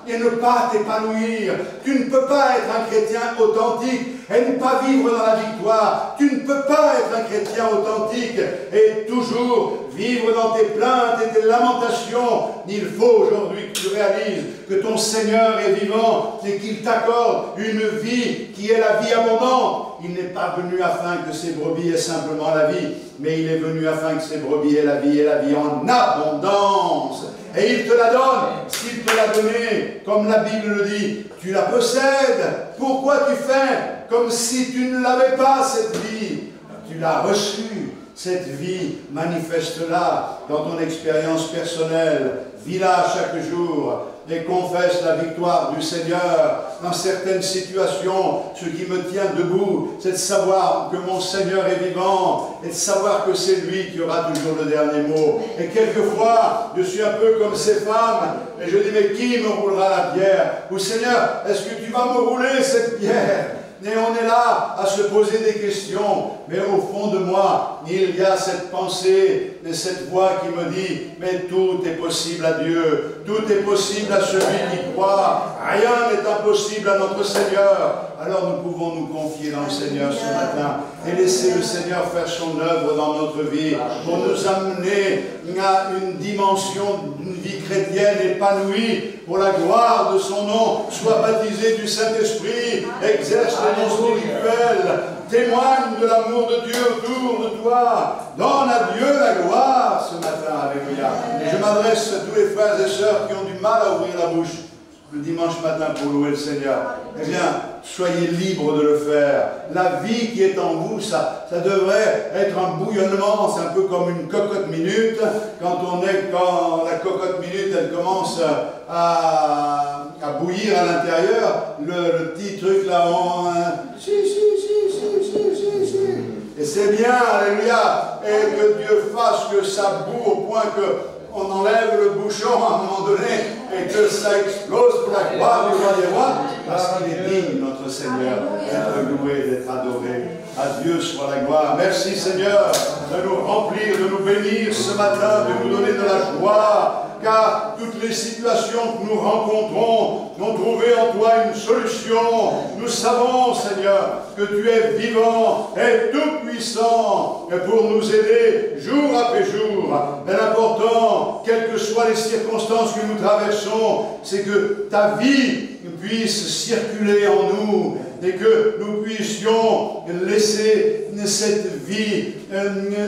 S2: et ne pas t'épanouir. Tu ne peux pas être un chrétien authentique et ne pas vivre dans la victoire. Tu ne peux pas être un chrétien authentique et toujours vivre dans tes plaintes et tes lamentations. Il faut aujourd'hui que tu réalises que ton Seigneur est vivant et qu'il t'accorde une vie qui est la vie abondante. Il n'est pas venu afin que ses brebis aient simplement la vie, mais il est venu afin que ses brebis aient la vie en abondance. Et il te la donne. S'il te l'a donnée, comme la Bible le dit, tu la possèdes. Pourquoi tu fais comme si tu ne l'avais pas, cette vie? Tu l'as reçue. Cette vie, manifeste-la dans ton expérience personnelle. Vis-la chaque jour et confesse la victoire du Seigneur dans certaines situations. Ce qui me tient debout, c'est de savoir que mon Seigneur est vivant et de savoir que c'est lui qui aura toujours le dernier mot. Et quelquefois, je suis un peu comme ces femmes et je dis, mais qui me roulera la pierre? Ou Seigneur, est-ce que tu vas me rouler cette pierre? Et on est là à se poser des questions, mais au fond de moi, il y a cette pensée et cette voix qui me dit, mais tout est possible à Dieu, tout est possible à celui qui croit, rien n'est impossible à notre Seigneur. Alors nous pouvons nous confier dans le Seigneur ce matin et laisser le Seigneur faire son œuvre dans notre vie pour nous amener à une dimension d'une vie chrétienne épanouie pour la gloire de son nom. Sois baptisé du Saint-Esprit, exerce le don spirituel, témoigne de l'amour de Dieu autour de toi, donne à Dieu la gloire ce matin. Alléluia. Et je m'adresse à tous les frères et sœurs qui ont du mal à ouvrir la bouche le dimanche matin pour louer le Seigneur. Eh bien, soyez libres de le faire. La vie qui est en vous, ça devrait être un bouillonnement. C'est un peu comme une cocotte minute. Quand la cocotte minute, elle commence à bouillir à l'intérieur, le petit truc là, et c'est bien, alléluia, et que Dieu fasse que ça boue au point qu'on enlève le bouchon à un moment donné et que ça explose pour la gloire du roi des rois, parce qu'il est digne, notre Seigneur, d'être loué, d'être adoré. À Dieu soit la gloire. Merci Seigneur de nous remplir, de nous bénir ce matin, de nous donner de la joie, car toutes les situations que nous rencontrons ont trouvé en toi une solution. Nous savons, Seigneur, que tu es vivant et tout-puissant pour nous aider jour après jour. Mais l'important, quelles que soient les circonstances que nous traversons, c'est que ta vie puisse circuler en nous et que nous puissions laisser cette vie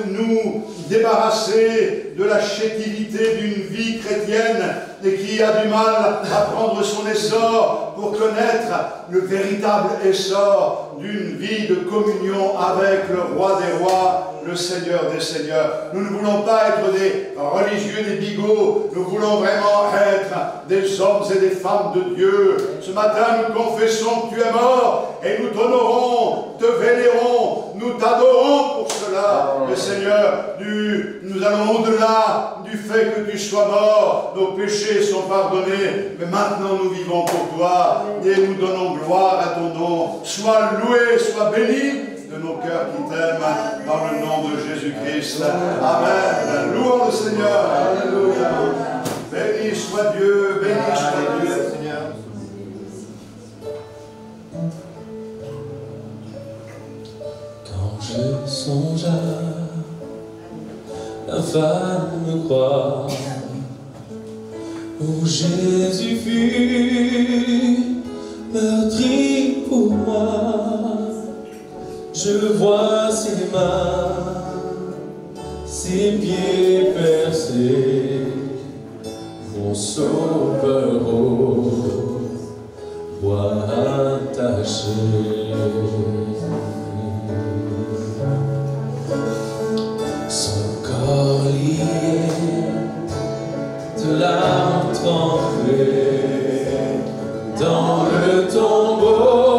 S2: nous débarrasser de la chétivité d'une vie chrétienne et qui a du mal à prendre son essor pour connaître le véritable essor d'une vie de communion avec le roi des rois, le Seigneur des seigneurs. Nous ne voulons pas être des religieux, des bigots, nous voulons vraiment être des hommes et des femmes de Dieu. Ce matin, nous confessons que tu es mort et nous t'honorons, te vénérons, nous t'adorons pour cela. Le Seigneur, nous allons au-delà du fait que tu sois mort, nos péchés sont pardonnés, mais maintenant nous vivons pour toi et nous donnons gloire à ton nom. Sois loué, sois béni de nos cœurs qui t'aiment, dans le nom de Jésus-Christ. Amen. Louons le Seigneur. Alléluia. Béni soit Dieu, béni soit Dieu.
S1: Quand je songe à l'infâme croix où Jésus fut meurtri pour moi, je vois ses mains, ses pieds percés, mon sauveur au bois attaché. Son corps lié, de larmes tremblées, dans le tombeau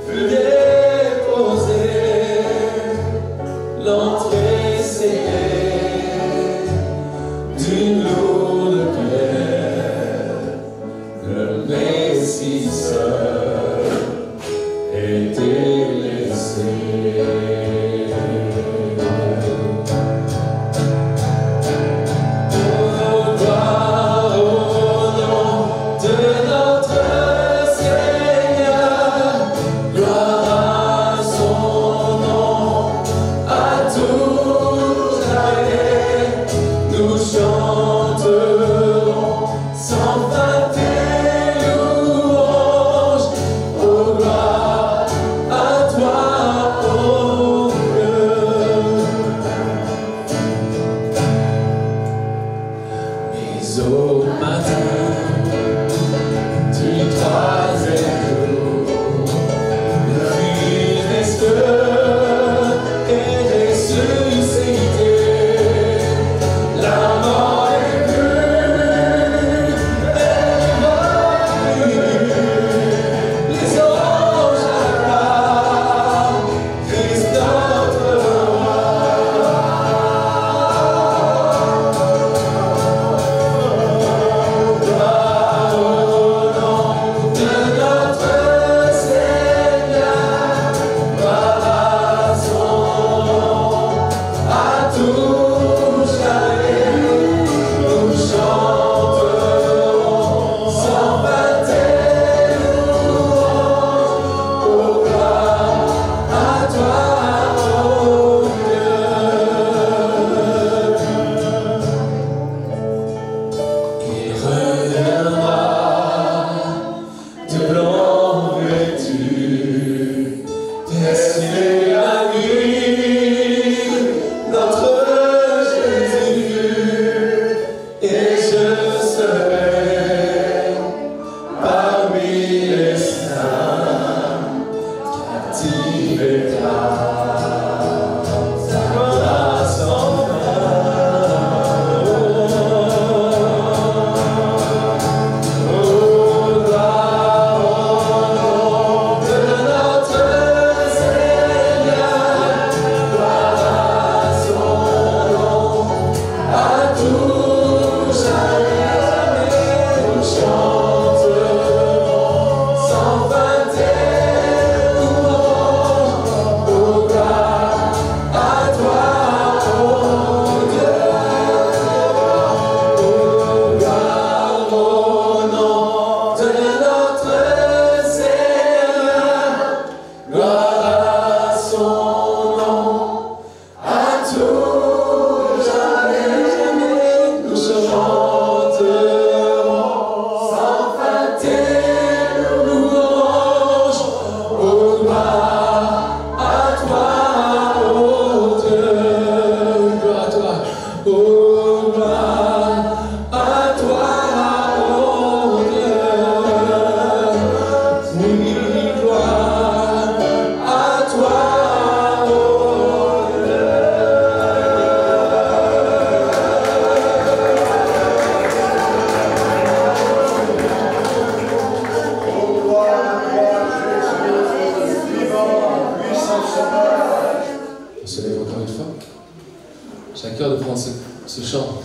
S1: fut déposé, l'entrée scellée d'une lourde pierre, le Messie seul était laissé. Oh, gloire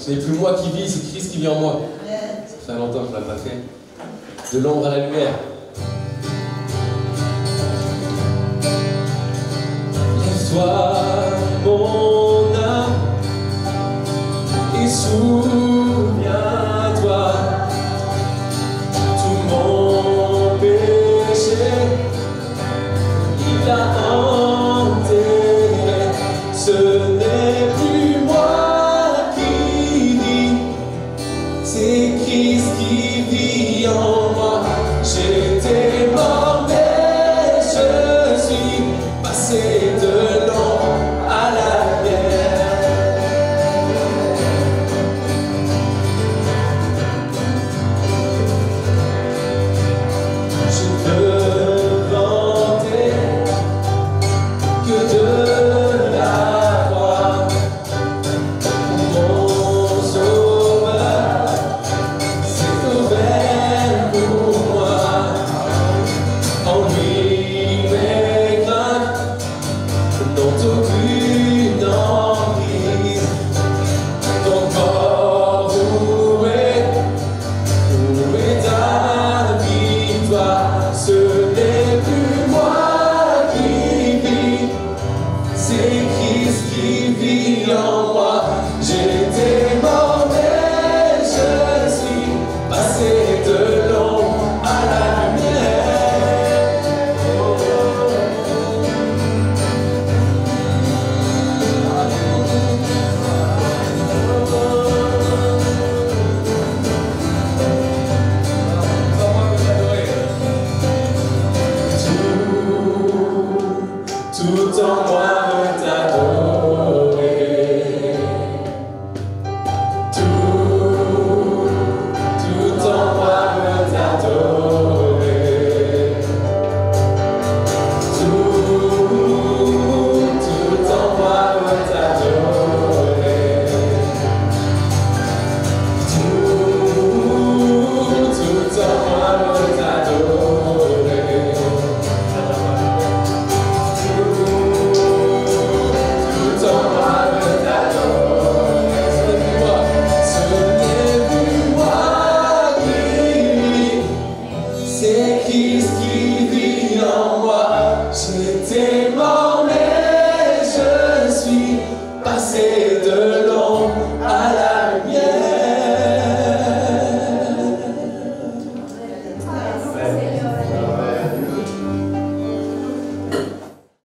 S1: Ce n'est plus moi qui vis, c'est Christ qui vit en moi. Ça fait longtemps que je ne l'ai pas fait. De l'ombre à la lumière. Lève-toi, mon âme, et souviens-toi, tout mon péché, il a enterré. Ce n'est plus moi qui vis, c'est Christ qui vit en moi. J'étais mort, mais je suis passé de l'ombre à la lumière. Je peux vanter que de la croix, mon sauveur s'est ouvert pour moi. En lui mes craintes n'ont aucune emprise. Ton corps, où est ta victoire? Ce n'est plus moi qui vis, c'est Christ qui vit en moi. J'étais mort, mais je suis passé de l'ombre à la lumière. Tout en moi veut t'adorer. Tout en moi veut t'adorer. Tout en moi veut t'adorer. Tout en moi veut t'adorer. Tout en moi veut t'adorer. Ce n'est plus moi qui vis, c'est Christ qui